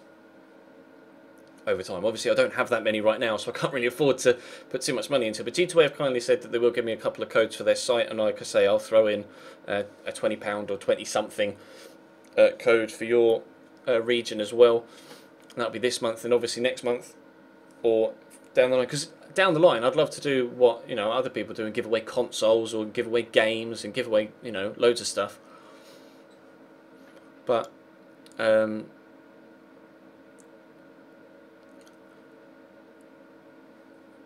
over time. Obviously I don't have that many right now, so I can't really afford to put too much money into it. But G2A have kindly said that they will give me a couple of codes for their site, and like I say, I'll throw in a £20 or 20 something code for your region as well. And that'll be this month, and obviously next month or down the line, because down the line I'd love to do what other people do and give away consoles or give away games and give away loads of stuff. But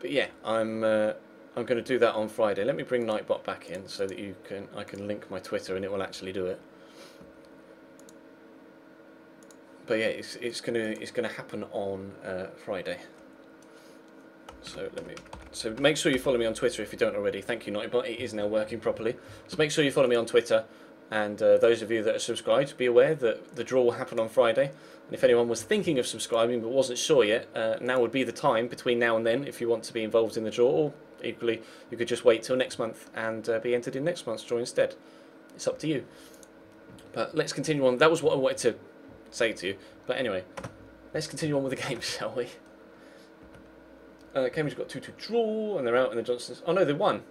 yeah, I'm going to do that on Friday. Let me bring Nightbot back in so that I can link my Twitter and it will actually do it. But yeah, it's gonna happen on Friday. So make sure you follow me on Twitter if you don't already. Thank you, Nightbot. It is now working properly. So make sure you follow me on Twitter, and those of you that are subscribed, be aware that the draw will happen on Friday. And if anyone was thinking of subscribing but wasn't sure yet, now would be the time between now and then if you want to be involved in the draw. Or equally, you could just wait till next month and be entered in next month's draw instead. It's up to you. But let's continue on. That was what I wanted to say to you. But anyway, let's continue on with the game, shall we? Cambridge got 2 to draw, and they're out in the Johnsons. Oh no, they won.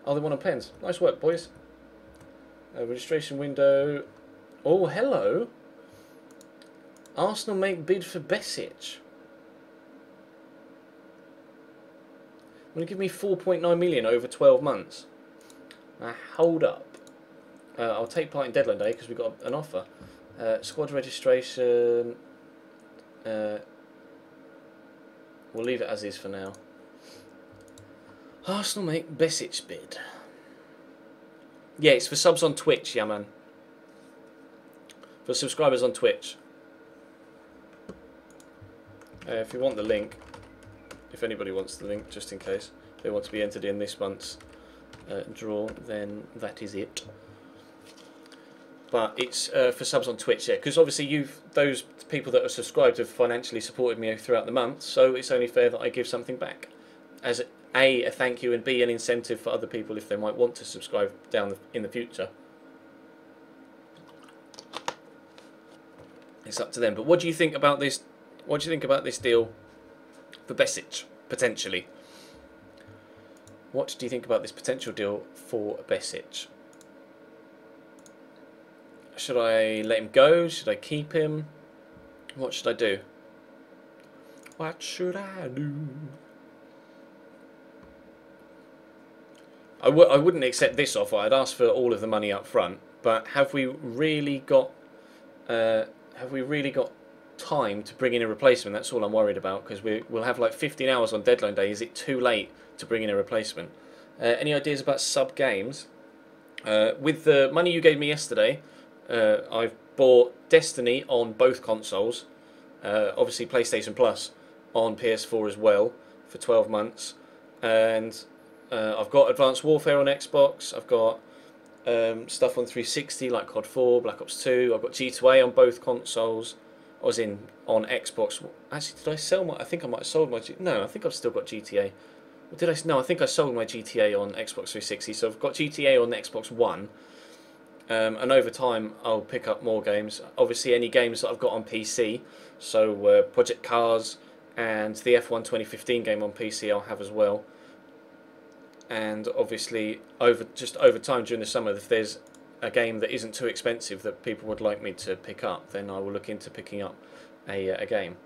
Oh, they won on pens. Nice work, boys. Registration window. Oh, hello. Arsenal make bid for Besic. Will you give me 4.9 million over 12 months? Now, hold up. I'll take part in deadline day because we've got an offer. Squad registration. We'll leave it as is for now. Arsenal make Besic bid. Yeah, it's for subs on Twitch, yeah, man. For subscribers on Twitch. If you want the link, if anybody wants the link, just in case they want to be entered in this month's draw, then that is it. But it's for subs on Twitch, yeah, because obviously those people that are subscribed have financially supported me throughout the month, so it's only fair that I give something back as a thank you, and B, an incentive for other people if they might want to subscribe in the future. It's up to them. But what do you think about this? What do you think about this deal for Besic potentially? What do you think about this potential deal for Besic? Should I let him go? Should I keep him? What should I do? What should I do? I wouldn't accept this offer. I'd ask for all of the money up front. But have we really got time to bring in a replacement? That's all I'm worried about, because we'll have like 15 hours on deadline day. Is it too late to bring in a replacement? Any ideas about sub games? With the money you gave me yesterday, I've bought Destiny on both consoles. Obviously PlayStation Plus on PS4 as well for 12 months. And I've got Advanced Warfare on Xbox. I've got stuff on 360 like COD 4, Black Ops 2. I've got G2A on both consoles. I was on Xbox. Actually, did I sell my? I think I might have sold my. No, I think I've still got GTA. Or did I? No, I think I sold my GTA on Xbox 360. So I've got GTA on Xbox One. And over time, I'll pick up more games. Obviously, any games that I've got on PC. So Project Cars and the F1 2015 game on PC I'll have as well. And obviously, over time during the summer, if there's a game that isn't too expensive that people would like me to pick up, then I will look into picking up a game.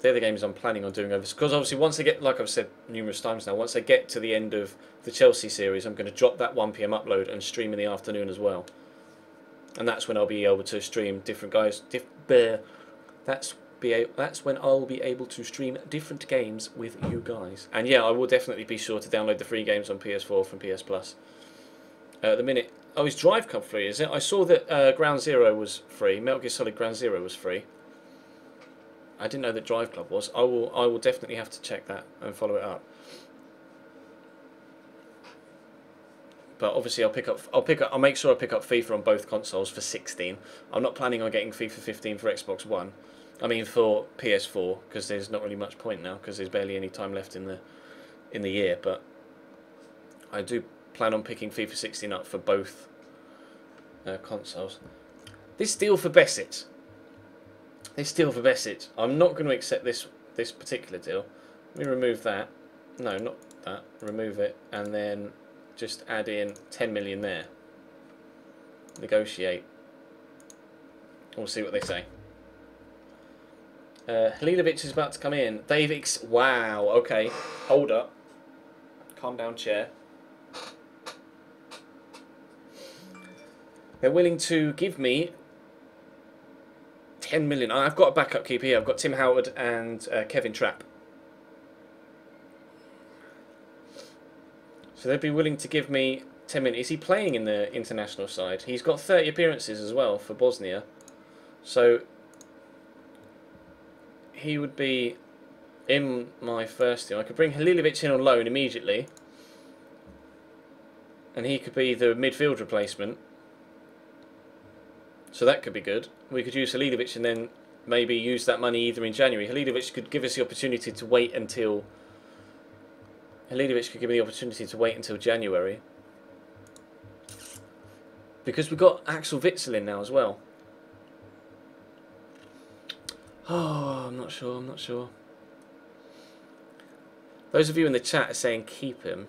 They're the games I'm planning on doing over, because obviously once I get, like I've said numerous times now, once I get to the end of the Chelsea series, I'm going to drop that 1 PM upload and stream in the afternoon as well. And that's when I'll be able to stream different guys. That's when I'll be able to stream different games with you guys. And yeah, I will definitely be sure to download the free games on PS4 from PS Plus. At the minute, oh, is Drive Club free? Is it? I saw that Ground Zero was free. Metal Gear Solid Ground Zero was free. I didn't know that Drive Club was. I will definitely have to check that and follow it up. But obviously I'll make sure I pick up FIFA on both consoles for 16. I'm not planning on getting FIFA 15 for Xbox One. I mean for PS4, because there's not really much point now, because there's barely any time left in the year. But I do plan on picking FIFA 16 up for both consoles. This deal for Besic. I'm not going to accept this particular deal. Let me remove that. No, not that. Remove it, and then just add in 10 million there. Negotiate. We'll see what they say. Halilovic is about to come in. Wow, okay. Hold up. Calm down, chair. They're willing to give me 10 million. I've got a backup keeper here. I've got Tim Howard and Kevin Trapp. So they'd be willing to give me 10 million. Is he playing in the international side? He's got 30 appearances as well for Bosnia. So he would be in my first team. I could bring Halilovic in on loan immediately. And he could be the midfield replacement. So that could be good. We could use Halilovic and then maybe use that money either in January. Halilovic could give us the opportunity to wait until... Halilovic could give me the opportunity to wait until January. Because we've got Axel Witsel in now as well. Oh, I'm not sure. Those of you in the chat are saying keep him.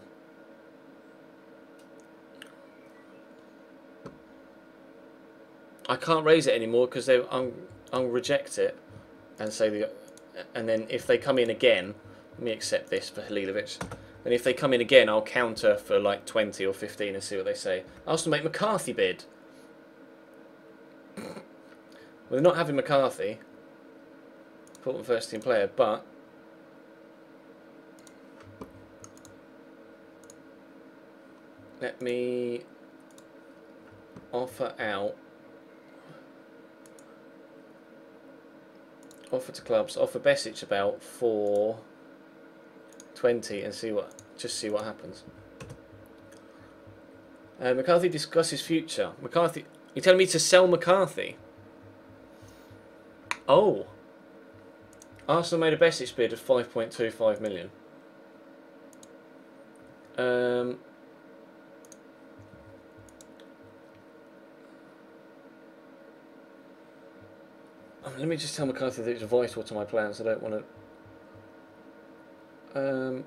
I can't raise it anymore because I'll reject it and say and then if they come in again, let me accept this for Halilovic. And if they come in again, I'll counter for like 20 or 15 and see what they say. I also make McCarthy bid. Well, they're not having McCarthy. Important first team player, but let me offer out Offer to clubs. Offer Besic about 420 and see what happens. McCarthy discusses future. McCarthy, you're telling me to sell McCarthy? Oh. Arsenal made a Besic bid of 5.25 million. Let me just tell McCarthy that it's vital to my plans. I don't want to.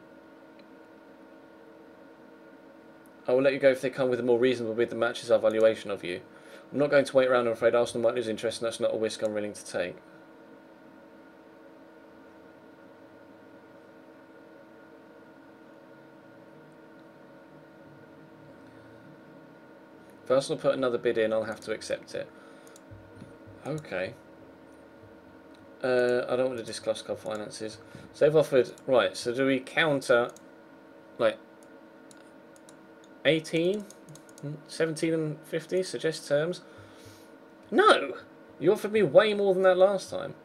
I will let you go if they come with a more reasonable bid that matches our valuation of you. I'm not going to wait around. I'm afraid Arsenal might lose interest, and that's not a risk I'm willing to take. If Arsenal put another bid in, I'll have to accept it. Okay. I don't want to discuss club finances. So they've offered... Right, so do we counter... Like... 18? 17 and 50? Suggest terms? No! You offered me way more than that last time.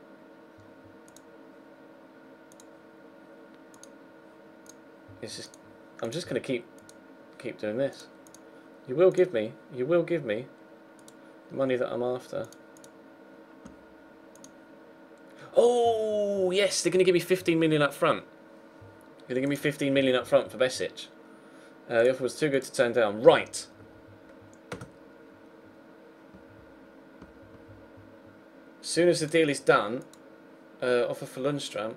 It's just... I'm just going to keep doing this. You will give me the money that I'm after. Oh, yes, they're going to give me 15 million up front. They're going to give me 15 million up front for Besic. The offer was too good to turn down. Right. As soon as the deal is done, offer for Lundstram,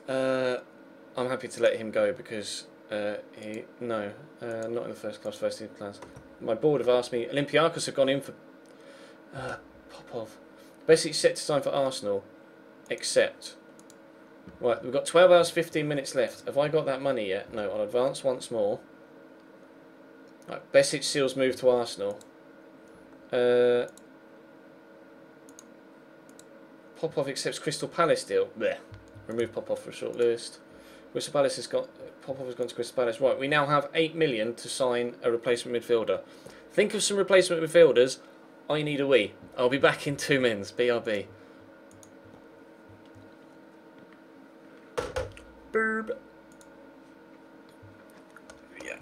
I'm happy to let him go because not in the first team plans. My board have asked me. Olympiacos have gone in for Popov. Basically set to sign for Arsenal, except right. We've got 12 hours 15 minutes left. Have I got that money yet? No. I'll advance once more. Right, Besic seals move to Arsenal. Popov accepts Crystal Palace deal. Blech. Remove Popov for a short list. Crystal Palace has got... Popov has gone to Crystal Palace. Right, we now have 8 million to sign a replacement midfielder. Think of some replacement midfielders. I need a wee. I'll be back in 2 minutes. BRB. Blurb. Yeah.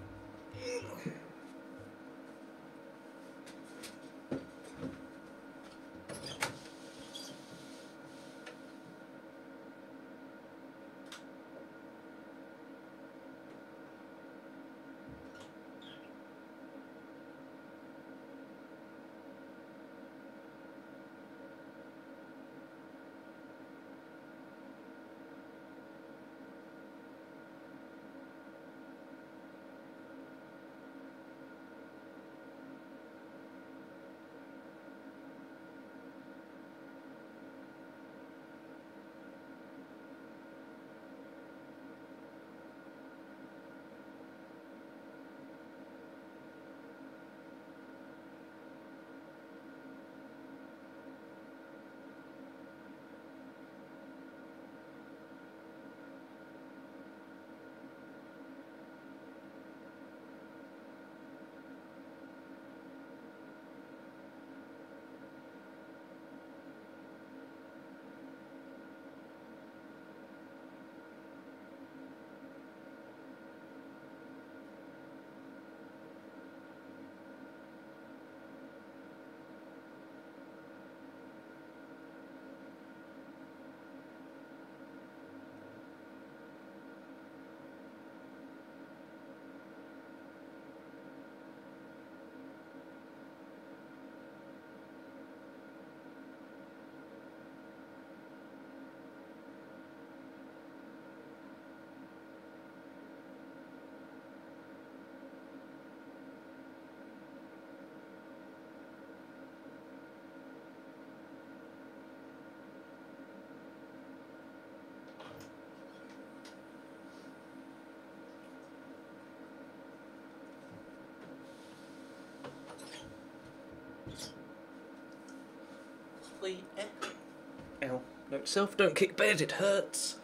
Ow. Note self, don't kick bed, it hurts.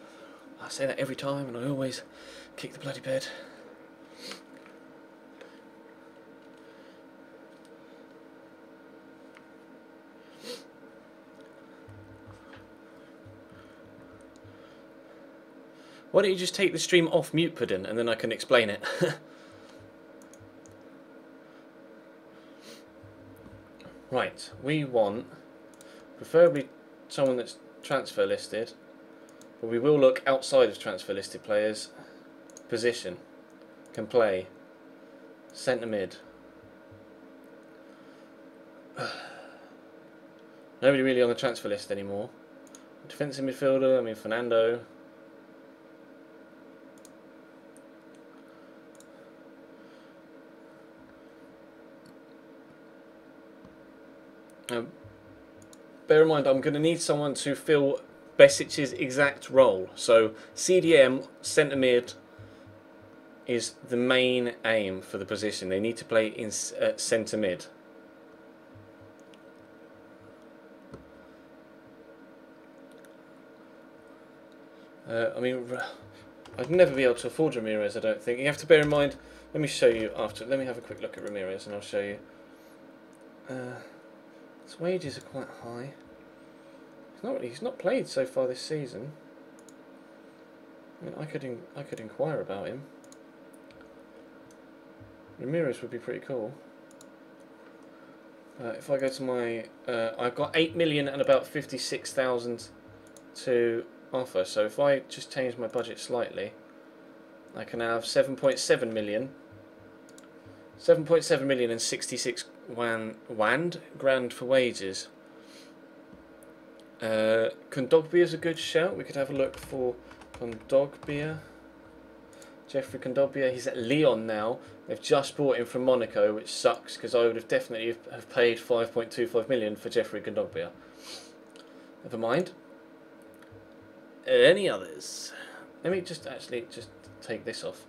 I say that every time and I always kick the bloody bed. Why don't you just take the stream off mute, Puddin, and then I can explain it. Right, we want preferably someone that's transfer listed, but we will look outside of transfer listed players. Position, can play, centre mid. Nobody really on the transfer list anymore. Defensive midfielder, I mean Fernando. Bear in mind, I'm going to need someone to fill Besic's exact role. So CDM, centre mid, is the main aim for the position. They need to play in centre mid. I mean, I'd never be able to afford Ramirez, I don't think. You have to bear in mind, let me show you after, let me have a quick look at Ramirez and I'll show you. His wages are quite high. He's not played so far this season. I mean, I could inquire about him. Ramirez would be pretty cool. If I go to my, I've got 8 million and about 56,000 to offer. So if I just change my budget slightly, I can have 7.7 million. 7.7 million and 66 grand for wages. Kondogbia is a good shout. We could have a look for Kondogbia. Jeffrey Kondogbia. He's at Lyon now. They've just bought him from Monaco, which sucks because I would have definitely have paid 5.25 million for Jeffrey Kondogbia. Never mind. Any others? Let me just take this off.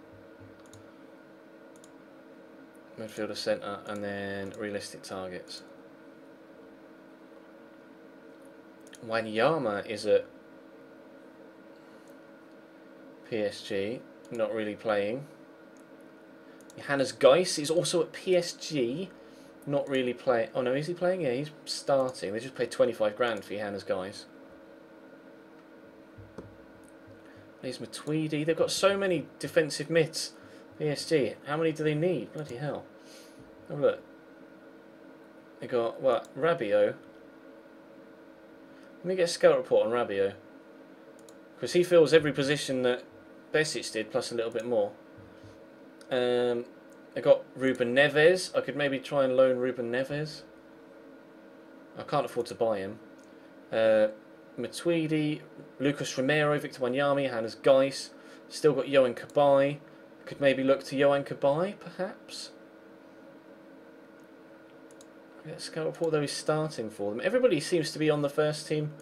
Midfielder, centre, and then realistic targets. Wanyama is at PSG, not really playing. Johannes Geis is also at PSG, not really playing. Oh no, is he playing? Yeah, he's starting. They just paid 25 grand for Johannes Geis. There's Matuidi. They've got so many defensive mids. PSG. How many do they need? Bloody hell. Oh look. They got, what, Rabiot. Let me get a scout report on Rabiot. Because he fills every position that Besic did, plus a little bit more. They got Ruben Neves. I could maybe try and loan Ruben Neves. I can't afford to buy him. Matuidi, Lucas Romero, Victor Wanyama, Hannes Geis. Still got Yohan Cabaye. Could maybe look to Yohan Cabaye, perhaps. Let's scout report though he's starting for them. Everybody seems to be on the first team,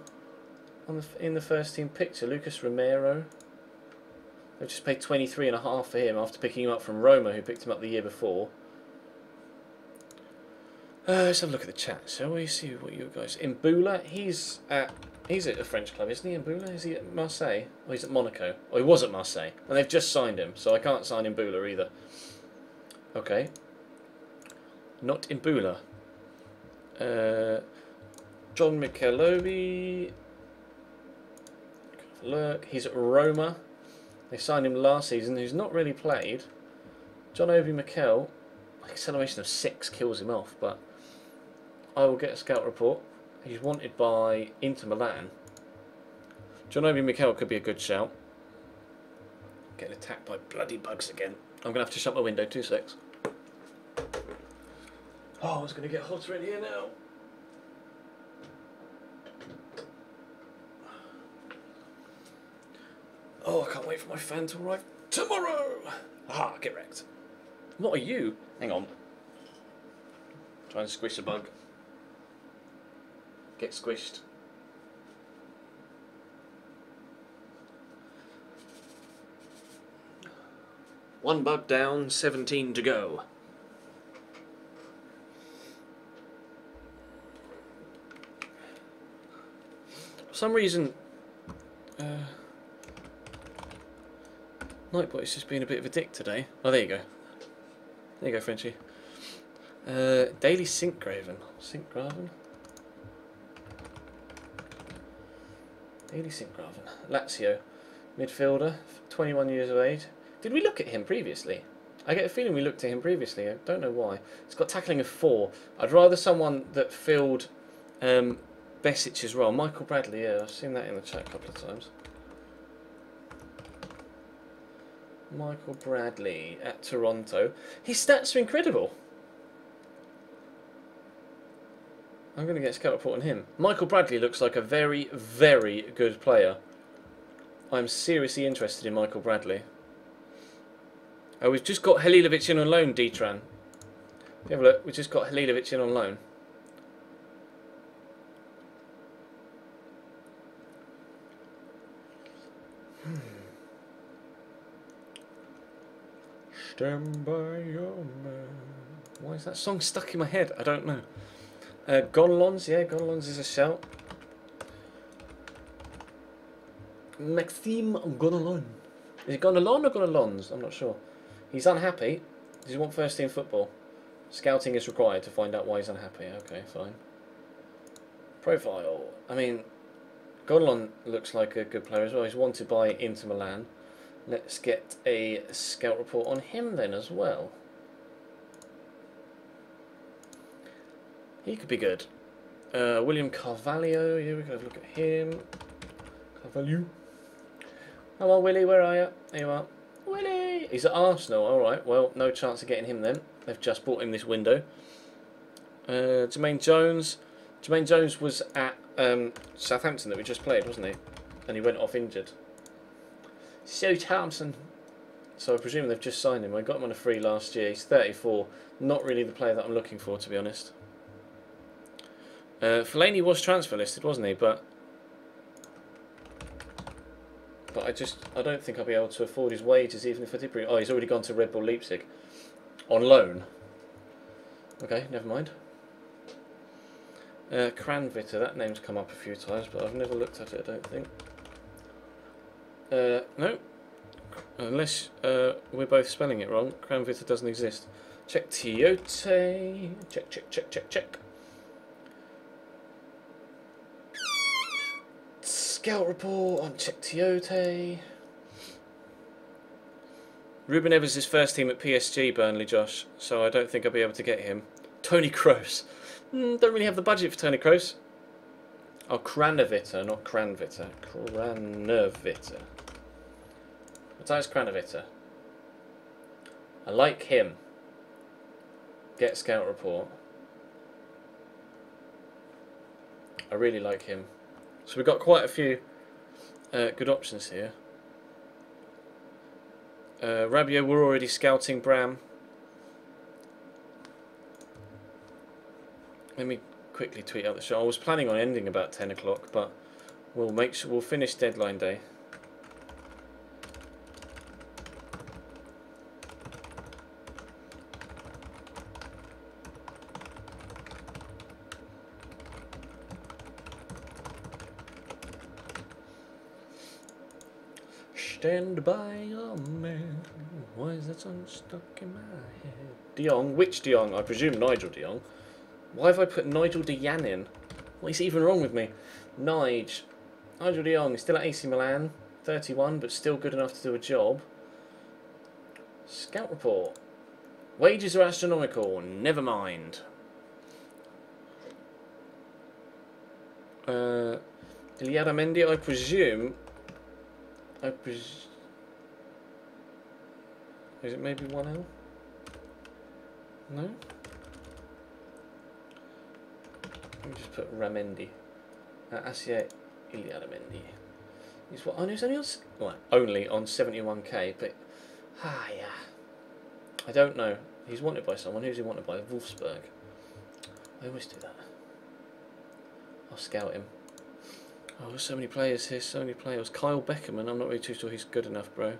in the first team picture. Lucas Romero. They've just paid 23.5 for him after picking him up from Roma, who picked him up the year before. Let's have a look at the chat. Shall we see what you guys? Mbula, he's at a French club, isn't he? Mbula, is he at Marseille? Oh, he's at Monaco. Oh, he was at Marseille, and they've just signed him, so I can't sign Mbula either. Okay. Not Mbula. John Michelobi. Look, he's at Roma. They signed him last season. Who's not really played. John Obi Mikel. Acceleration of 6 kills him off, but I will get a scout report. He's wanted by Inter Milan. John Obi Mikel could be a good shout. Getting attacked by bloody bugs again. I'm gonna have to shut my window. 2 secs. Oh, it's going to get hotter in here now. Oh, I can't wait for my fan to arrive tomorrow. Ah, get wrecked. What are you? Hang on. Trying to squish a bug. Get squished. One bug down, 17 to go. For some reason, Nightbot's just been a bit of a dick today. Oh, there you go. There you go, Frenchie. Daily Syncgraven. Syncgraven? Daily Syncgraven. Lazio. Midfielder, 21 years of age. Did we look at him previously? I get a feeling we looked at him previously. I don't know why. He's got tackling of 4. I'd rather someone that filled Besic's role. Michael Bradley, yeah, I've seen that in the chat a couple of times. Michael Bradley at Toronto. His stats are incredible. I'm going to get a scout report on him. Michael Bradley looks like a very, very good player. I'm seriously interested in Michael Bradley. Oh, we've just got Halilovic in on loan, D-Tran. Have a look, we've just got Halilovic in on loan. Stand by your man. Why is that song stuck in my head? I don't know. Gonalons, yeah, Gonalons is a shout. Maxime Gonalon. Is it Gonalon or Gonalons? I'm not sure. He's unhappy. Does he want first team football? Scouting is required to find out why he's unhappy. Okay, fine. Profile. I mean, Gonalon looks like a good player as well. He's wanted by Inter Milan. Let's get a scout report on him then as well. He could be good. William Carvalho. Yeah, we can have a look at him. Carvalho. Hello, Willie. Where are you? There you are. Willie! He's at Arsenal. Alright, well, no chance of getting him then. They've just bought him this window. Jermaine Jones. Jermaine Jones was at Southampton that we just played, wasn't he? And he went off injured. Southampton. So I presume they've just signed him. I got him on a free last year. He's 34. Not really the player that I'm looking for, to be honest. Fellaini was transfer listed, wasn't he? But I don't think I'll be able to afford his wages even if I did bring... Oh, he's already gone to Red Bull Leipzig. On loan. Okay, never mind. Kranvitter, that name's come up a few times, but I've never looked at it, I don't think. No. Unless we're both spelling it wrong. Kranvitter doesn't exist. Check Tiote. Check. Scout report on Check Tiote. Ruben Evans is first team at PSG, Burnley, Josh, so I don't think I'll be able to get him. Tony Kroos. Don't really have the budget for Tony Kroos. Oh, Kranvitter, not Kranvitter. Kranvitter. Matthias Kranvitter. I like him. Get scout report. I really like him. So we've got quite a few good options here. Rabiot, we're already scouting Bram. Let me quickly tweet out the show. I was planning on ending about 10 o'clock, but we'll make sure we'll finish deadline day. Stand by your man. Why is that song stuck in my head? De Jong? Which De Jong? I presume Nigel De Jong. Why have I put Nigel De Jan in? What is even wrong with me? Nigel De Jong is still at AC Milan. 31, but still good enough to do a job. Scout report. Wages are astronomical. Never mind. Iliada Mendy, I presume... is it maybe 1L? No? Let me just put Ramendi. Asia Iliada Mendy. He's what? Oh, he's only on, well, only on 71k, but yeah. I don't know. He's wanted by someone. Who's he wanted by? Wolfsburg. I always do that. I'll scout him. Oh, there's so many players here, so many players. Kyle Beckerman, I'm not really too sure he's good enough, bro.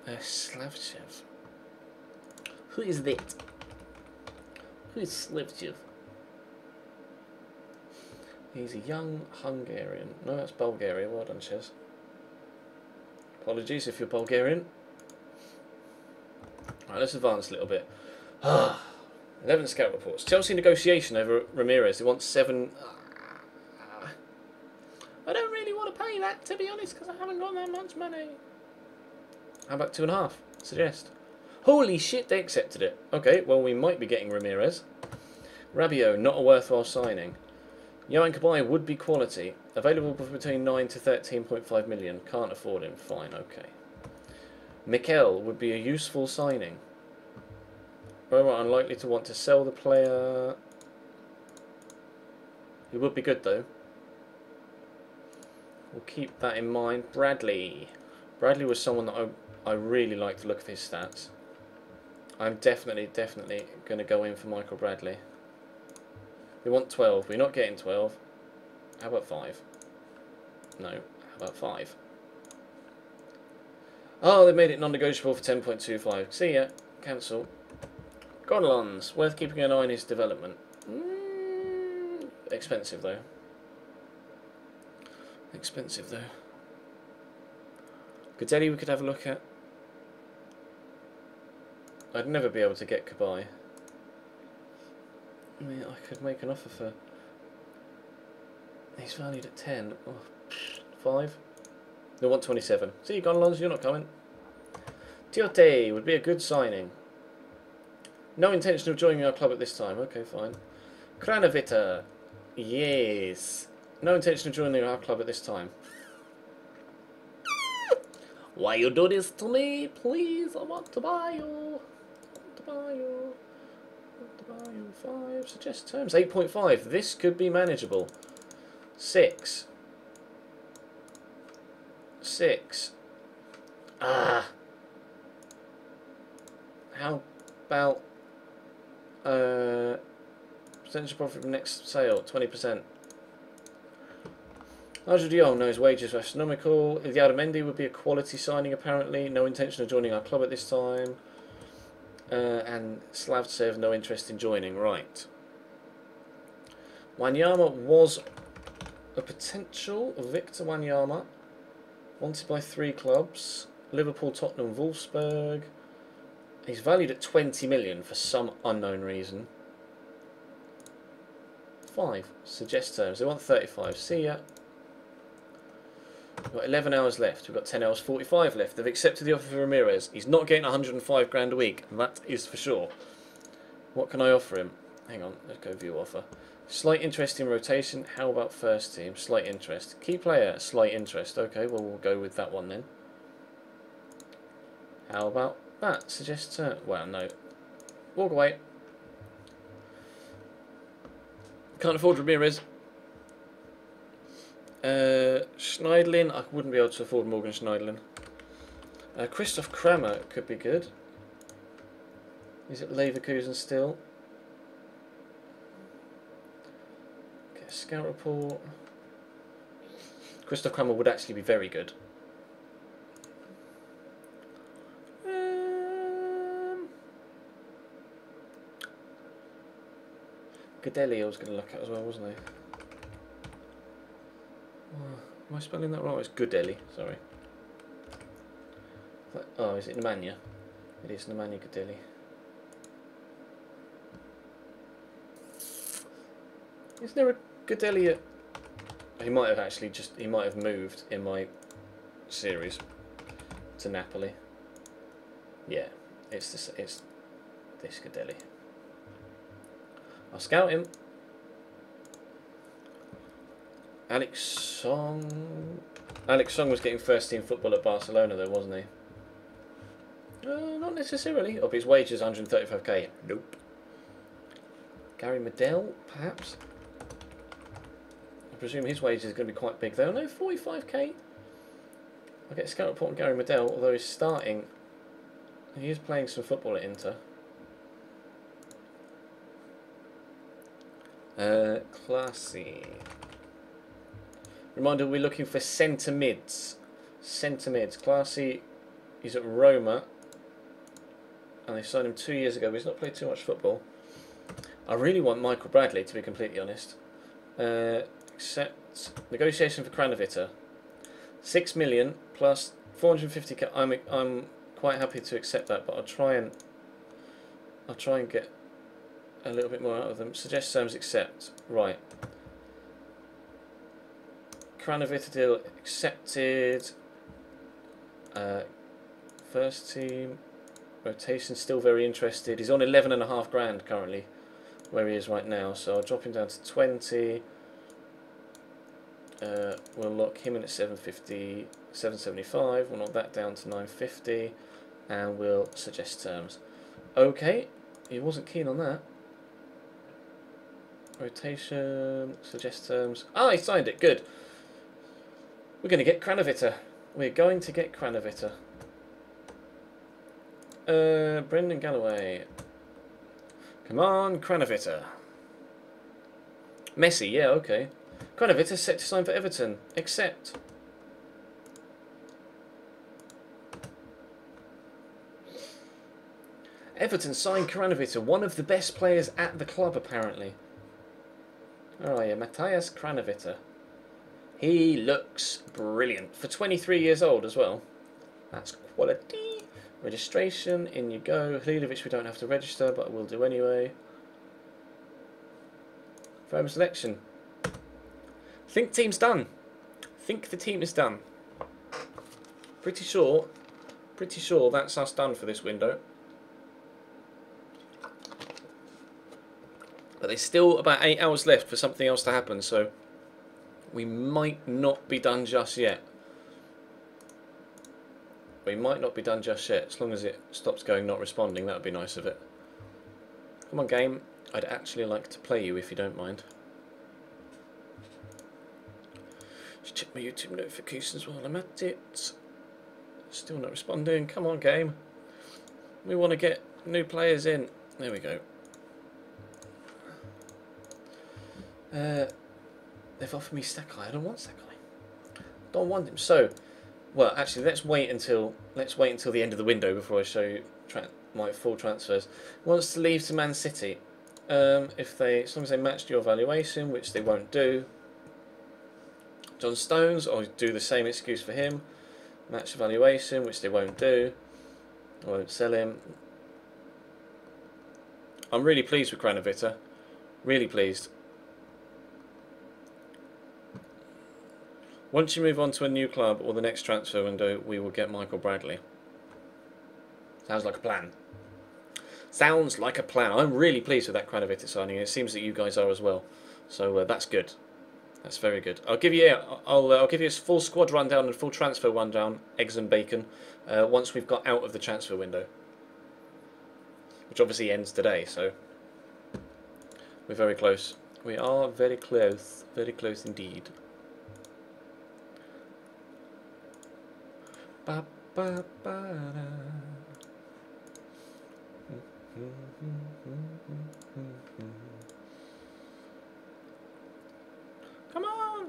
Slavchev. Who is that? Who is Slavchev? He's a young Hungarian. No, that's Bulgaria. Well done, Chez. Apologies if you're Bulgarian. Alright, let's advance a little bit. 11 scout reports. Chelsea negotiation over Ramirez. They want 7... I don't really want to pay that, to be honest, because I haven't got that much money. How about 2.5? Suggest. Holy shit, they accepted it. Okay, well, we might be getting Ramirez. Rabiot, not a worthwhile signing. Yohan Cabaye would be quality. Available for between 9 to 13.5 million. Can't afford him. Fine, okay. Mikel would be a useful signing. Roma unlikely to want to sell the player. He would be good though. We'll keep that in mind. Bradley. Bradley was someone that I really like to look at his stats. I'm definitely going to go in for Michael Bradley. We want 12. We're not getting 12. How about 5? No. How about 5? Oh, they made it non-negotiable for 10.25. See ya. Cancel. Gonalons. Worth keeping an eye on his development. Expensive though. Expensive though. Godelli we could have a look at. I'd never be able to get Cabaye. I mean, I could make an offer for... He's valued at 10. Oh, 5. They want 27. See you, Gonalons, you're not coming. Tiote would be a good signing. No intention of joining our club at this time. Okay, fine. Kranovita. Yes. No intention of joining our club at this time. Why you do this to me? Please, I want to buy you. I want to buy you. I want to buy you. 5. Suggest terms. 8.5. This could be manageable. 6. 6. Ah. How about percentage profit from next sale? 20%. Nigel Dion, no, his wages are astronomical. Idiaramendi would be a quality signing apparently. No intention of joining our club at this time. And Slavtsev, no interest in joining. Right. Wanyama was a potential. Victor Wanyama. Wanted by 3 clubs. Liverpool, Tottenham, Wolfsburg. He's valued at 20 million for some unknown reason. 5. Suggest terms. They want 35. See ya. We've got 11 hours left. We've got 10 hours 45 left. They've accepted the offer for Ramirez. He's not getting 105 grand a week. That is for sure. What can I offer him? Hang on. Let's go view offer. Slight interest in rotation. How about first team? Slight interest. Key player. Slight interest. Okay, well, we'll go with that one then. How about that? Suggest turn. Well, no. Walk away. Can't afford Ramirez. Schneidlin. I wouldn't be able to afford Morgan Schneidlin. Christoph Kramer could be good. Is it Leverkusen still? Get a scout report. Christoph Kramer would actually be very good. Godelli I was going to look at as well, wasn't I? Am I spelling that right? It's Godelli, sorry. Oh, is it Nemanja? It is Nemanja Godelli. Is there a Godelli at... He might have actually just... He might have moved in my series to Napoli. Yeah, it's this Godelli. I'll scout him. Alex Song. Alex Song was getting first team football at Barcelona though, wasn't he? Not necessarily. Oh, but his wage is 135k. Nope. Gary Medel, perhaps? I presume his wage is going to be quite big though. No, 45k. I'll get a scout report on Gary Medel, although he's starting. He is playing some football at Inter. Classy. Reminder, we're looking for centre mids. Centre mids. Classy is at Roma. And they signed him 2 years ago, but he's not played too much football. I really want Michael Bradley, to be completely honest. Accept negotiation for Kranovita. 6 million plus 450k. I'm quite happy to accept that, but I'll try and get a little bit more out of them. Suggest terms, accept. Right. Kranovita deal accepted. First team. Rotation still very interested. He's on 11.5 grand currently, where he is right now. So I'll drop him down to 20. We'll lock him in at 750, 775. We'll knock that down to 950, and we'll suggest terms. Okay, he wasn't keen on that. Rotation, suggest terms. Ah, he signed it. Good. We're going to get Kranovita. We're going to get Kranovita. Brendan Galloway. Come on, Kranovita. Messi, yeah, okay. Kranovita set to sign for Everton. Accept. Everton signed Kranovita, one of the best players at the club, apparently. Where are you? Matthias Kranovita. He looks brilliant. For 23 years old as well. That's quality. Registration, in you go. Halilovic we don't have to register, but we'll do anyway. Firm selection. Think team's done. Think the team is done. Pretty sure that's us done for this window. But there's still about 8 hours left for something else to happen, so we might not be done just yet. We might not be done just yet, as long as it stops going not responding. That would be nice of it. Come on, game. I'd actually like to play you if you don't mind. Just check my YouTube notifications while I'm at it. Still not responding. Come on, game. We want to get new players in. There we go. They've offered me Sakai. I don't want Sakai. Don't want him. So, well, actually, let's wait until the end of the window before I show you my full transfers. Wants to leave to Man City. As long as they matched your valuation, which they won't do. John Stones, I'll do the same excuse for him. Match the valuation, which they won't do. I won't sell him. I'm really pleased with Kranovita. Really pleased. Once you move on to a new club or the next transfer window, we will get Michael Bradley. Sounds like a plan. Sounds like a plan. I'm really pleased with that Kranovita signing. It seems that you guys are as well. So that's good. That's very good. I'll give you a full squad rundown and full transfer rundown, eggs and bacon, once we've got out of the transfer window, which obviously ends today. So we're very close. We are very close indeed. Ba, ba, ba, da. Come on!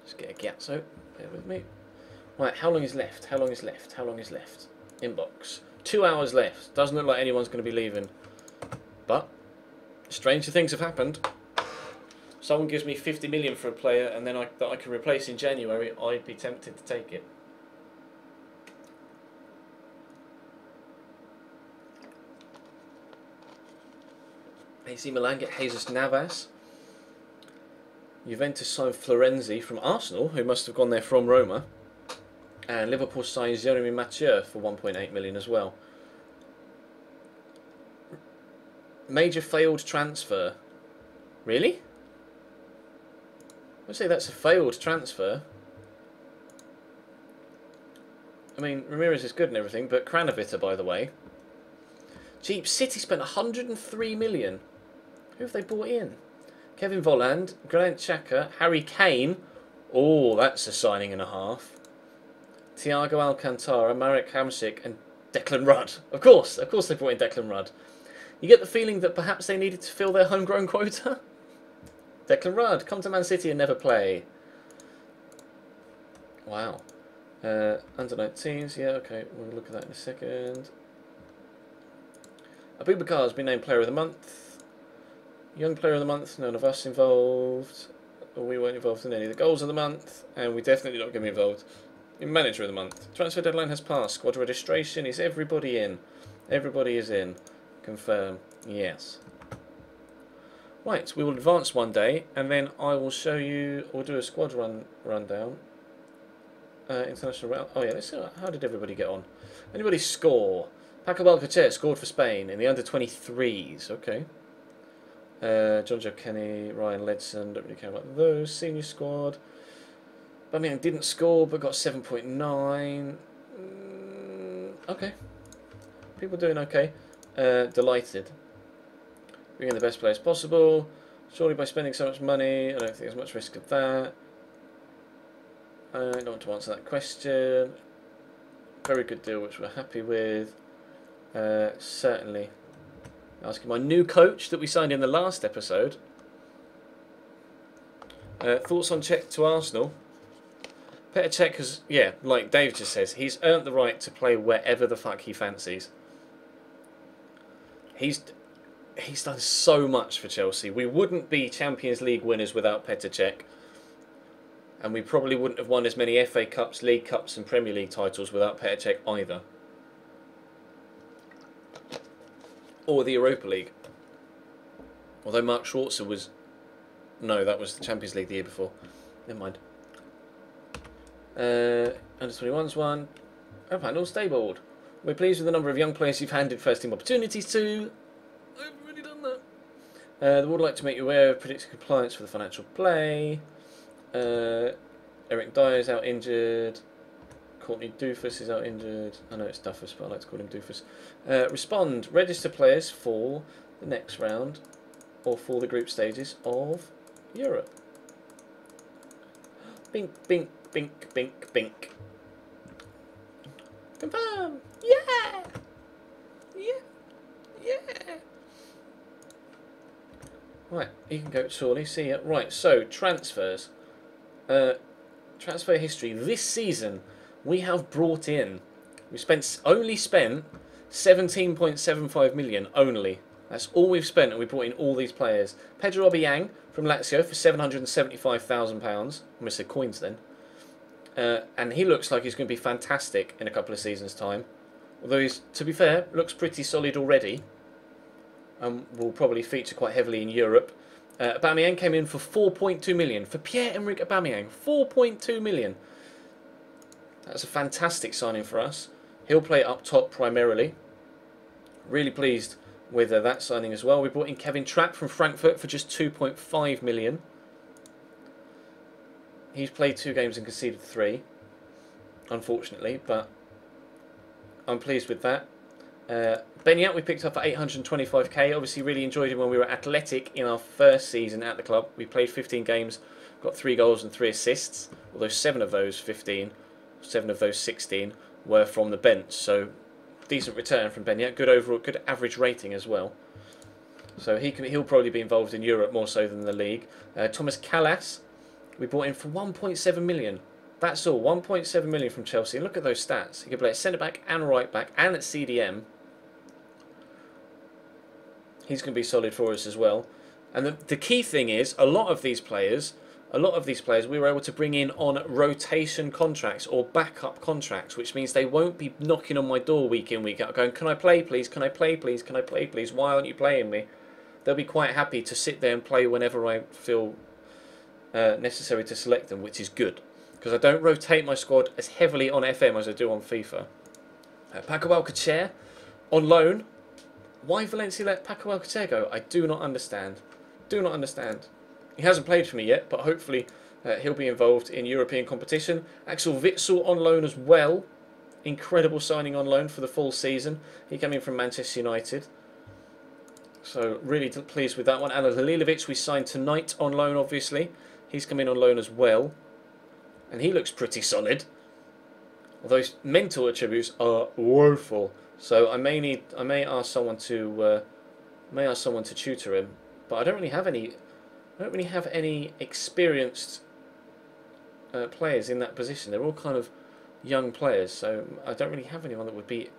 Just get a Gyatso. Bear with me. Right, how long is left? How long is left? How long is left? Inbox. 2 hours left. Doesn't look like anyone's going to be leaving. But stranger things have happened. Someone gives me 50 million for a player and then that I can replace in January, I'd be tempted to take it. AC Milan get Jesus Navas. Juventus signed Florenzi from Arsenal, who must have gone there from Roma. And Liverpool signed Jeremy Mathieu for 1.8 million as well. Major failed transfer. Really? I would say that's a failed transfer. I mean, Ramirez is good and everything, but Kranovita, by the way. Cheap. City spent 103 million. Who have they bought in? Kevin Volland, Granit Xhaka, Harry Kane. Oh, that's a signing and a half. Thiago Alcantara, Marek Hamsik, and Declan Rudd. Of course they brought in Declan Rudd. You get the feeling that perhaps they needed to fill their homegrown quota? Declan Rudd, come to Man City and never play. Wow. Under 19s, yeah, okay, we'll look at that in a second. Abubakar has been named Player of the Month. Young Player of the Month, none of us involved. We weren't involved in any of the goals of the month, and we definitely not going to be involved in Manager of the Month. Transfer deadline has passed. Squad registration, is everybody in? Everybody is in. Confirm. Yes. Right, we will advance one day, and then I will show you. We'll do a squad rundown. International round. Oh yeah, let's see how did everybody get on. Anybody score? Paco Alcacer scored for Spain in the under-23s. Okay. John Joe Kenny, Ryan Ledson. Don't really care about those. Senior squad. Bamian didn't score but got 7.9. Okay. People doing okay. Delighted. Bring in the best players possible. Surely by spending so much money, I don't think there's much risk of that. I don't want to answer that question. Very good deal, which we're happy with. Certainly. Asking my new coach that we signed in the last episode. Thoughts on Cech to Arsenal? Petr Cech has, yeah, like Dave just says, he's earned the right to play wherever the fuck he fancies. He's done so much for Chelsea. We wouldn't be Champions League winners without Petr Cech. And we probably wouldn't have won as many FA Cups, League Cups and Premier League titles without Petr Cech either. Or the Europa League. Although Mark Schwarzer was... No, that was the Champions League the year before. Never mind. Under 21's one. Oh, panel stable. We're pleased with the number of young players you've handed first team opportunities to. I've already done that. The board would like to make you aware of predicted compliance for the financial play. Eric Dyer is out injured. Courtney Doofus is out injured. I know it's Duffus, but I like to call him Doofus. Respond. Register players for the next round or for the group stages of Europe. Bink, bink, bink, bink, bink. Confirm. Yeah. Yeah. Yeah. Right, you can go surely. See ya. Right, so transfers. Transfer history. This season, we have brought in. We only spent 17.75 million only. That's all we've spent, and we brought in all these players. Pedro Obiang from Lazio for £775,000. I said coins then. And he looks like he's going to be fantastic in a couple of seasons' time. Although he's, to be fair, looks pretty solid already. Will probably feature quite heavily in Europe. Aubameyang came in for 4.2 million for Pierre-Emerick Aubameyang. 4.2 million. That's a fantastic signing for us. He'll play up top primarily. Really pleased with that signing as well. We brought in Kevin Trapp from Frankfurt for just 2.5 million. He's played 2 games and conceded 3, unfortunately, but I'm pleased with that. Benyat we picked up at 825k. Obviously really enjoyed him when we were Athletic in our first season at the club. We played 15 games, got 3 goals and 3 assists, although 7 of those 15, 7 of those 16 were from the bench. So decent return from Benyat, good overall, good average rating as well. So he'll probably be involved in Europe more so than the league. Thomas Callas we bought in for 1.7 million. That's all, 1.7 million from Chelsea. And look at those stats. He can play at centre back and right back and at CDM. He's going to be solid for us as well. And the key thing is, a lot of these players we were able to bring in on rotation contracts or backup contracts, which means they won't be knocking on my door week in, week out, going, can I play please, can I play please, can I play please, why aren't you playing me? They'll be quite happy to sit there and play whenever I feel necessary to select them, which is good. Because I don't rotate my squad as heavily on FM as I do on FIFA. Paco Alcacer on loan. Why Valencia let Paco Alcacer go? I do not understand. Do not understand. He hasn't played for me yet, but hopefully he'll be involved in European competition. Axel Witsel on loan as well. Incredible signing on loan for the full season. He came in from Manchester United. So really pleased with that one. Alan Halilovic we signed tonight on loan, obviously. He's come in on loan as well. And he looks pretty solid. Although his mental attributes are woeful. So I may ask someone to tutor him. But I don't really have any experienced players in that position. They're all kind of young players, so I don't really have anyone that would be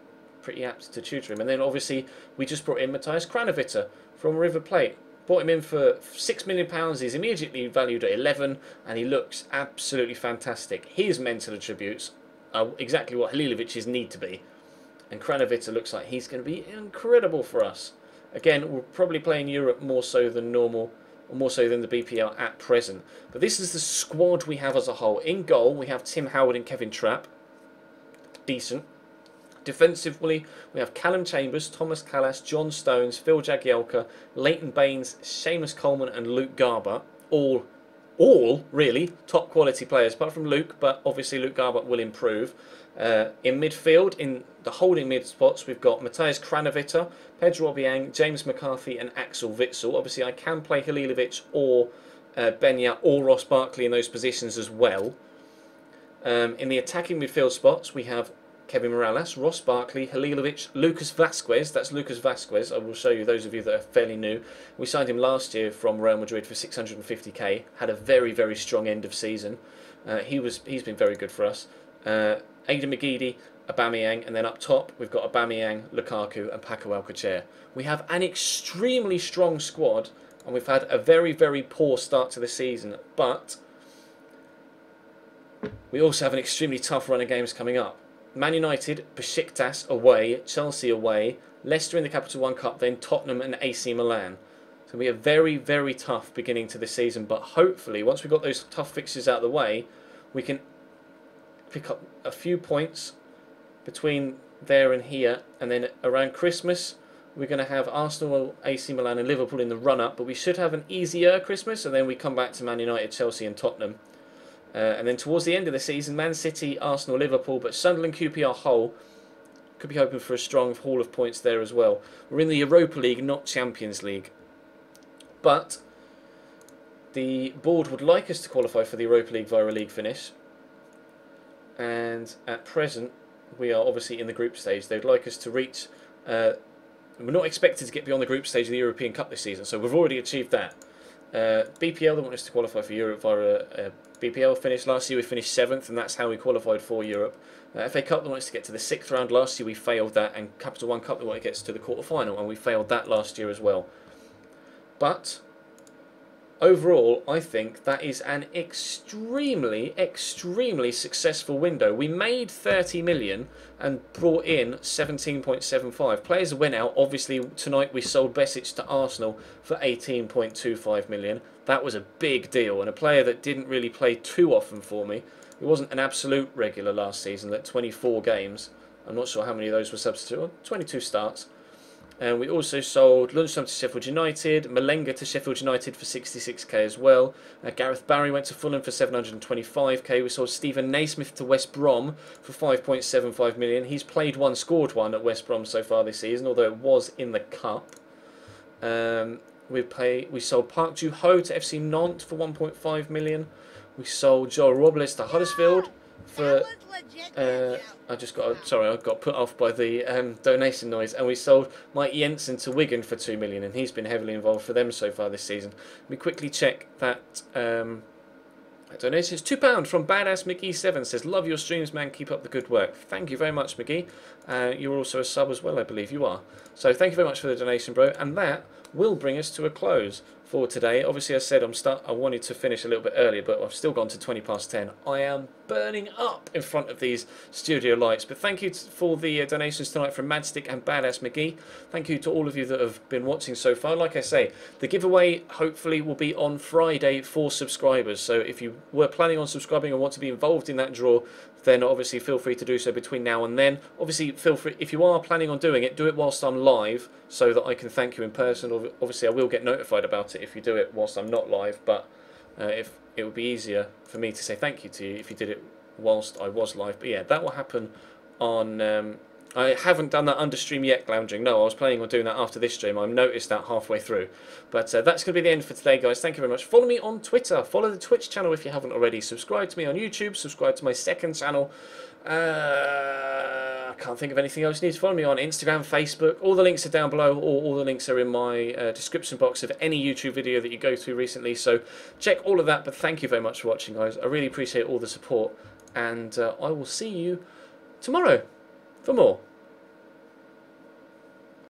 pretty apt to tutor him. And then obviously we just brought in Matthias Kranevitter from River Plate. Bought him in for £6 million. He's immediately valued at 11, and he looks absolutely fantastic. His mental attributes are exactly what Halilovic's need to be. And Kranevitter looks like he's going to be incredible for us. Again, we're probably playing Europe more so than normal, or more so than the BPL at present. But this is the squad we have as a whole. In goal, we have Tim Howard and Kevin Trapp. Decent. Defensively, we have Callum Chambers, Thomas Callas, John Stones, Phil Jagielka, Leighton Baines, Seamus Coleman and Luke Garbutt. All really top quality players, apart from Luke, but obviously Luke Garbutt will improve. In midfield, in the holding mid spots, we've got Matthias Kranovita, Pedro Obiang, James McCarthy and Axel Witsel. Obviously, I can play Halilovic or Benya or Ross Barkley in those positions as well. In the attacking midfield spots, we have Kevin Morales, Ross Barkley, Halilovic, Lucas Vasquez. That's Lucas Vasquez. I will show you those of you that are fairly new. We signed him last year from Real Madrid for 650k. Had a very, very strong end of season. He's been very good for us. Aidan McGeady, Aubameyang, and then up top we've got Aubameyang, Lukaku and Paco Alcacer. We have an extremely strong squad and we've had a very, very poor start to the season, but we also have an extremely tough run of games coming up. Man United, Besiktas away, Chelsea away, Leicester in the Capital One Cup, then Tottenham and AC Milan. So it'll be a very, very tough beginning to the season, but hopefully once we've got those tough fixtures out of the way, we can pick up a few points between there and here, and then around Christmas we're going to have Arsenal, AC Milan and Liverpool in the run-up, but we should have an easier Christmas, and then we come back to Man United, Chelsea and Tottenham. And then towards the end of the season, Man City, Arsenal, Liverpool, but Sunderland, QPR, Hull could be hoping for a strong haul of points there as well. We're in the Europa League, not Champions League. But the board would like us to qualify for the Europa League via a league finish. And at present, we are obviously in the group stage. They'd like us to reach... we're not expected to get beyond the group stage of the European Cup this season, so we've already achieved that. BPL, they want us to qualify for Europe via a BPL finish. Last year we finished 7th, and that's how we qualified for Europe. FA Cup, they want us to get to the 6th round. Last year we failed that, and Capital One Cup, they want to get us to the quarter-final, and we failed that last year as well. But overall, I think that is an extremely, extremely successful window. We made 30 million and brought in 17.75. Players went out. Obviously, tonight we sold Besic to Arsenal for 18.25 million. That was a big deal, and a player that didn't really play too often for me. He wasn't an absolute regular last season, at 24 games. I'm not sure how many of those were substituted. 22 starts. And we also sold Lundstrom to Sheffield United, Malenga to Sheffield United for 66k as well. Gareth Barry went to Fulham for 725k. We sold Stephen Naismith to West Brom for 5.75 million. He's played one, scored one at West Brom so far this season, although it was in the Cup. We sold Park Joo-ho to FC Nantes for 1.5 million. We sold Joel Robles to Huddersfield for... I got put off by the donation noise. And we sold Mike Jensen to Wigan for 2 million, and he's been heavily involved for them so far this season. We quickly check that donation is £2 from Badass McGee7. Says, love your streams, man. Keep up the good work. Thank you very much, McGee. You're also a sub as well, I believe you are. So thank you very much for the donation, bro. And that will bring us to a close for today. Obviously, I said I wanted to finish a little bit earlier, but I've still gone to 20 past 10. I am burning up in front of these studio lights. But thank you for the donations tonight from Madstick and Badass McGee. Thank you to all of you that have been watching so far. Like I say, the giveaway hopefully will be on Friday for subscribers. So if you were planning on subscribing and want to be involved in that draw, then obviously feel free to do so between now and then. Obviously, feel free, if you are planning on doing it, do it whilst I'm live so that I can thank you in person. Obviously, I will get notified about it if you do it whilst I'm not live, but if it would be easier for me to say thank you to you if you did it whilst I was live. But yeah, that will happen on... I haven't done that under stream yet, Lounging. No, I was planning on doing that after this stream. I've noticed that halfway through. But that's going to be the end for today, guys. Thank you very much. Follow me on Twitter. Follow the Twitch channel if you haven't already. Subscribe to me on YouTube. Subscribe to my second channel. I can't think of anything else you need to follow me on. Instagram, Facebook. All the links are down below. Or all the links are in my description box of any YouTube video that you go to recently. So check all of that. But thank you very much for watching, guys. I really appreciate all the support. And I will see you tomorrow for more.